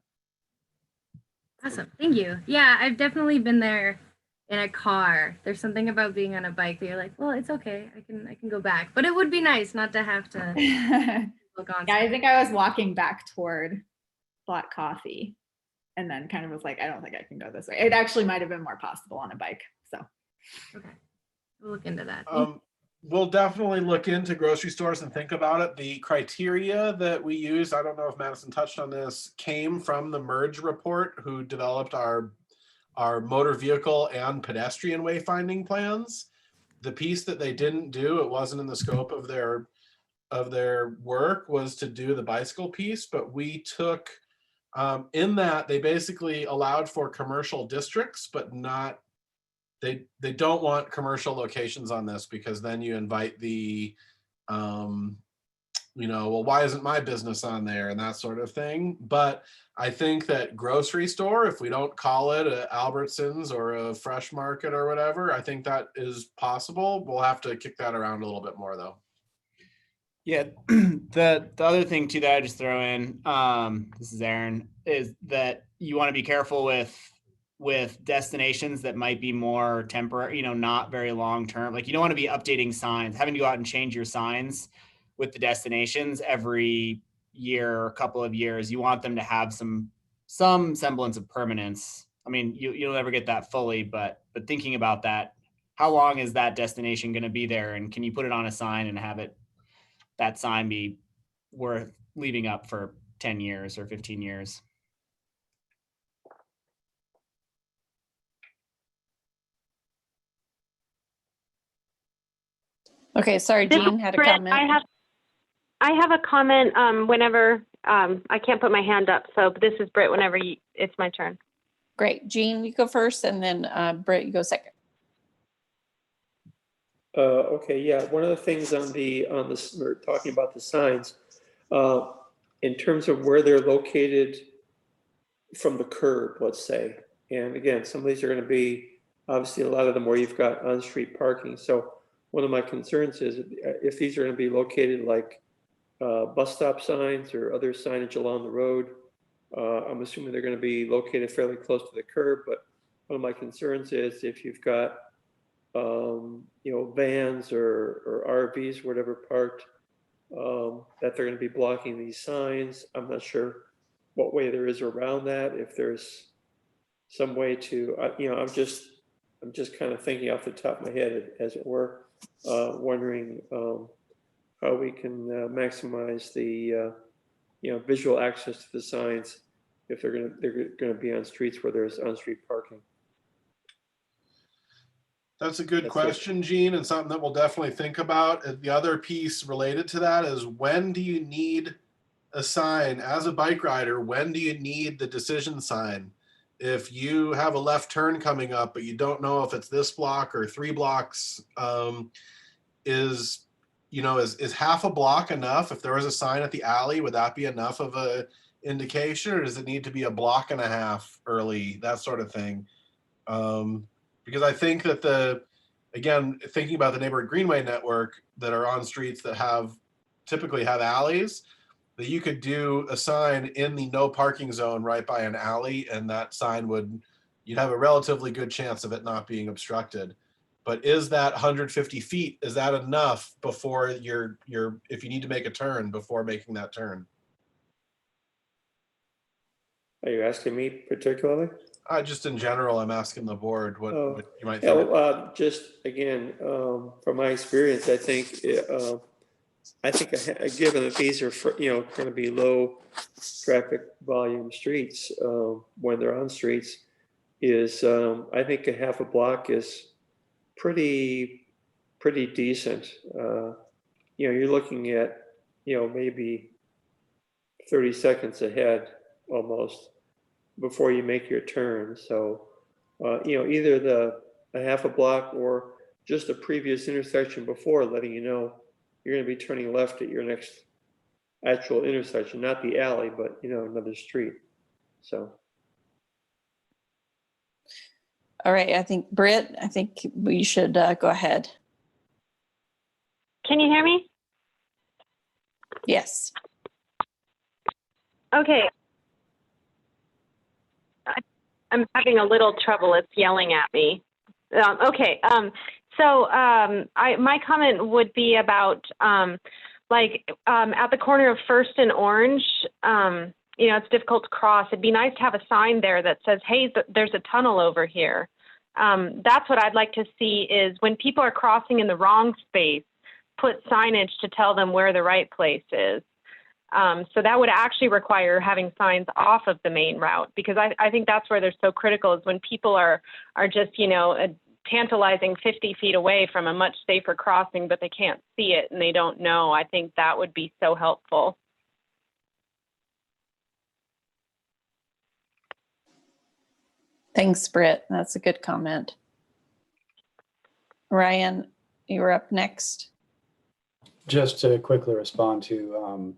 awesome, thank you. Yeah, I've definitely been there in a car. There's something about being on a bike that you're like, well, it's okay, I can go back. But it would be nice not to have to look on. Yeah, I think I was walking back toward Black Coffee and then kind of was like, I don't think I can go this way. It actually might have been more possible on a bike. So okay, we'll look into that. We'll definitely look into grocery stores and think about it. The criteria that we use, I don't know if Madison touched on this, came from the Merge report, who developed our motor vehicle and pedestrian wayfinding plans. The piece that they didn't do, it wasn't in the scope of their work, was to do the bicycle piece, but we took in that they basically allowed for commercial districts, but not, they don't want commercial locations on this, because then you invite the well, why isn't my business on there and that sort of thing. But I think that grocery store, if we don't call it a Albertsons or a Fresh Market or whatever, I think that is possible. We'll have to kick that around a little bit more though. Yeah, the other thing too that I just throw in, this is Aaron, is that you want to be careful with destinations that might be more temporary, not very long term. Like, you don't want to be updating signs, having to go out and change your signs with the destinations every year or couple of years. You want them to have some semblance of permanence. I mean, you'll never get that fully, but thinking about that, how long is that destination going to be there, and can you put it on a sign and have that sign be worth leaving up for 10 years or 15 years? Okay, sorry, Jean had a comment. I have a comment whenever, I can't put my hand up, so this is Britt whenever it's my turn. Great, Jean, you go first, and then Britt, you go second. Okay, yeah, one of the things we're talking about the signs, in terms of where they're located from the curb, let's say. And again, some of these are going to be, obviously a lot of them where you've got on-street parking. So one of my concerns is if these are going to be located like bus stop signs or other signage along the road, I'm assuming they're going to be located fairly close to the curb. But one of my concerns is if you've got vans or RVs, whatever parked, that they're going to be blocking these signs. I'm not sure what way there is around that. If there's some way to, I'm just kind of thinking off the top of my head, as it were, wondering how we can maximize the visual access to the signs if they're going to be on streets where there's on-street parking. That's a good question, Gene, and something that we'll definitely think about. And the other piece related to that is, when do you need a sign as a bike rider? When do you need the decision sign? If you have a left turn coming up, but you don't know if it's this block or 3 blocks, is half a block enough? If there was a sign at the alley, would that be enough of a indication, or does it need to be a block and a half early, that sort of thing? Because I think that again, thinking about the neighborhood greenway network that are on streets that typically have alleys, that you could do a sign in the no parking zone right by an alley, and that sign you'd have a relatively good chance of it not being obstructed. But is that 150 feet, is that enough before if you need to make a turn before making that turn? Are you asking me particularly? Just in general, I'm asking the board what you might Yeah, think. well, just again, from my experience, I think given that these are, going to be low traffic volume streets, when they're on streets, I think a half a block is pretty decent. You're looking at, maybe 30 seconds ahead almost before you make your turn. So, either a half a block or just a previous intersection before, letting you know you're going to be turning left at your next actual intersection, not the alley, but another street. So. All right, I think Britt, I think we should go ahead. Can you hear me? Yes. Okay. I'm having a little trouble. It's yelling at me. Okay. My comment would be about at the corner of First and Orange. It's difficult to cross. It'd be nice to have a sign there that says, "Hey, there's a tunnel over here." That's what I'd like to see, is when people are crossing in the wrong space, put signage to tell them where the right place is. So that would actually require having signs off of the main route, because I think that's where they're so critical, is when people are just, tantalizing 50 feet away from a much safer crossing, but they can't see it and they don't know. I think that would be so helpful. Thanks, Britt. That's a good comment. Ryan, you were up next. Just to quickly respond to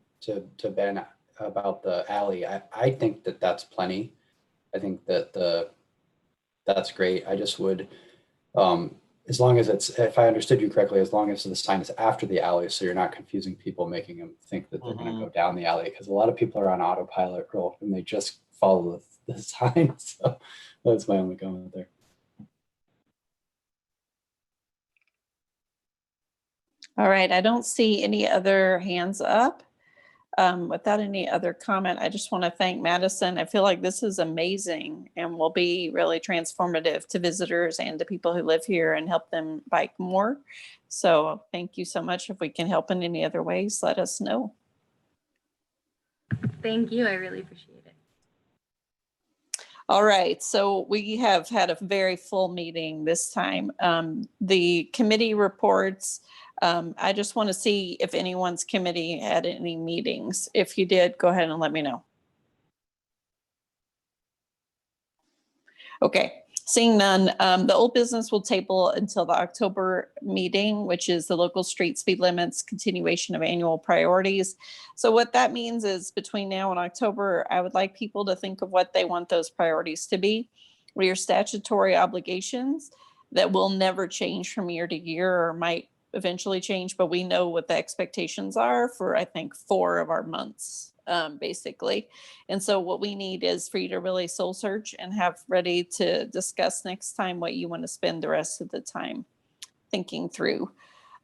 Ben about the alley, I think that's plenty. I think that's great. I just would, as long as if I understood you correctly, as long as the sign is after the alley, so you're not confusing people, making them think that they're going to go down the alley, because a lot of people are on autopilot and they just follow the sign. So that's my only comment there. All right, I don't see any other hands up. Without any other comment, I just want to thank Madison. I feel like this is amazing and will be really transformative to visitors and to people who live here and help them bike more. So thank you so much. If we can help in any other ways, let us know. Thank you. I really appreciate it. All right, so we have had a very full meeting this time. The committee reports, I just want to see if anyone's committee had any meetings. If you did, go ahead and let me know. Okay, seeing none, the old business will table until the October meeting, which is the local street speed limits continuation of annual priorities. So what that means is between now and October, I would like people to think of what they want those priorities to be. What are your statutory obligations that will never change from year to year, or might eventually change, but we know what the expectations are for, I think, 4 of our months, basically. And so what we need is for you to really soul search and have ready to discuss next time what you want to spend the rest of the time thinking through.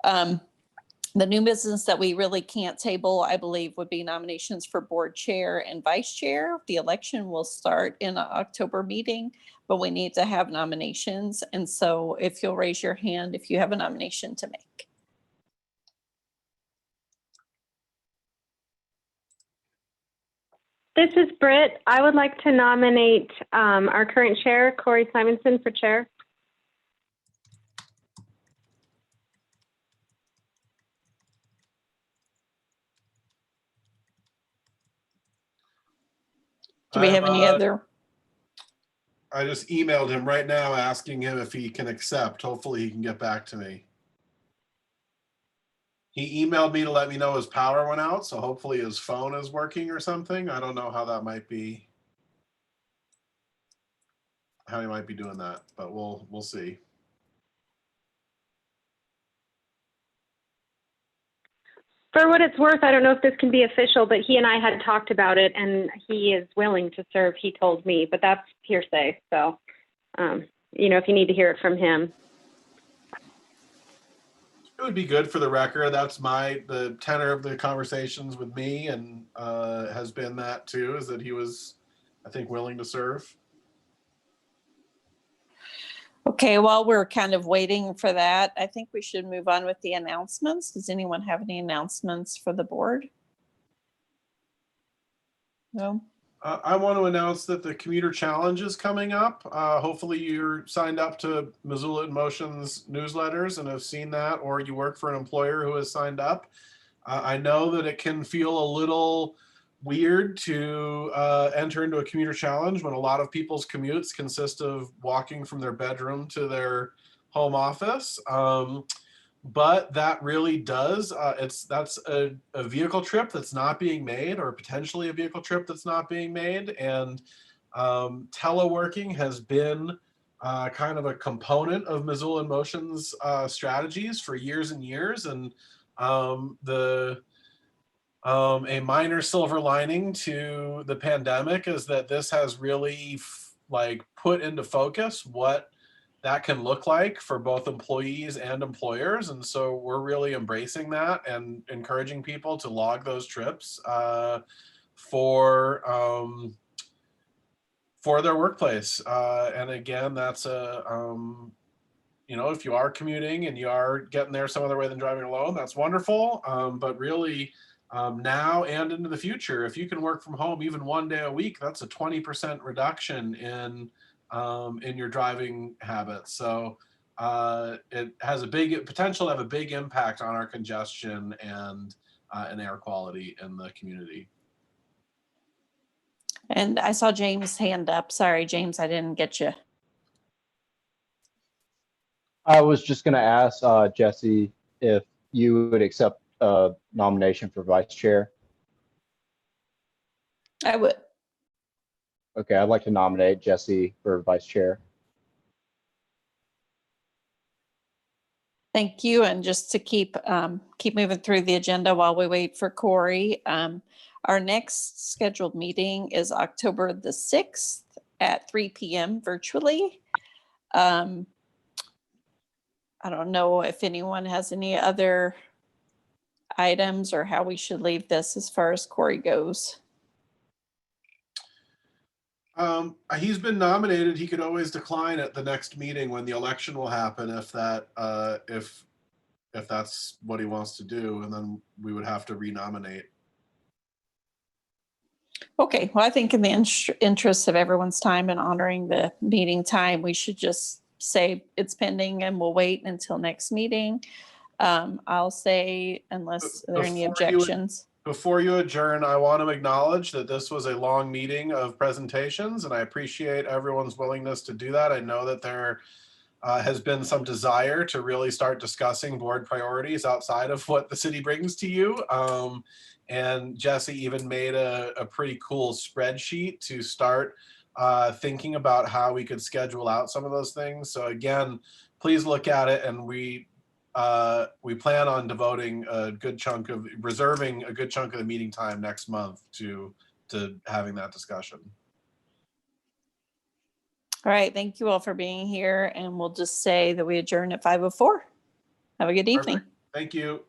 The new business that we really can't table, I believe, would be nominations for board chair and vice chair. The election will start in an October meeting, but we need to have nominations. And so if you'll raise your hand if you have a nomination to make. This is Britt. I would like to nominate our current chair, Corey Simonson, for chair. Do we have any other? I just emailed him right now asking him if he can accept. Hopefully he can get back to me. He emailed me to let me know his power went out, so hopefully his phone is working or something. I don't know how that might be, how he might be doing that, but we'll see. for what it's worth, I don't know if this can be official, but he and I had talked about it, and he is willing to serve, he told me, but that's hearsay. So, you know, if you need to hear it from him. It would be good for the record. That's the tenor of the conversations with me, and has been that too, is that he was, I think, willing to serve. Okay, while we're kind of waiting for that, I think we should move on with the announcements. Does anyone have any announcements for the board? No? I want to announce that the Commuter Challenge is coming up. Hopefully you're signed up to Missoula in Motion's newsletters and have seen that, or you work for an employer who has signed up. I know that it can feel a little weird to enter into a commuter challenge when a lot of people's commutes consist of walking from their bedroom to their home office. But that really does, that's a vehicle trip that's not being made, or potentially a vehicle trip that's not being made. And teleworking has been kind of a component of Missoula in Motion's strategies for years and years. And a minor silver lining to the pandemic is that this has really put into focus what that can look like for both employees and employers. And so we're really embracing that and encouraging people to log those trips for their workplace. And again, that's if you are commuting and you are getting there some other way than driving alone, that's wonderful. But really, now and into the future, if you can work from home even one day a week, that's a 20% reduction in your driving habits. So it has a big potential to have a big impact on our congestion and air quality in the community. And I saw James' hand up. Sorry, James, I didn't get you. I was just going to ask Jesse if you would accept a nomination for vice chair. I would. Okay, I'd like to nominate Jesse for vice chair. Thank you. And just to keep moving through the agenda while we wait for Corey, our next scheduled meeting is October the 6th at 3 p.m. virtually. I don't know if anyone has any other items or how we should leave this as far as Corey goes. He's been nominated. He could always decline at the next meeting when the election will happen if that's what he wants to do, and then we would have to renominate. Okay, well, I think in the interest of everyone's time and honoring the meeting time, we should just say it's pending and we'll wait until next meeting. I'll say, unless there are any objections. Before you adjourn, I want to acknowledge that this was a long meeting of presentations, and I appreciate everyone's willingness to do that. I know that there has been some desire to really start discussing board priorities outside of what the city brings to you. And Jesse even made a pretty cool spreadsheet to start thinking about how we could schedule out some of those things. So again, please look at it, and we plan on reserving a good chunk of the meeting time next month to having that discussion. All right, thank you all for being here, and we'll just say that we adjourn at 5:04. Have a good evening. Perfect. Thank you.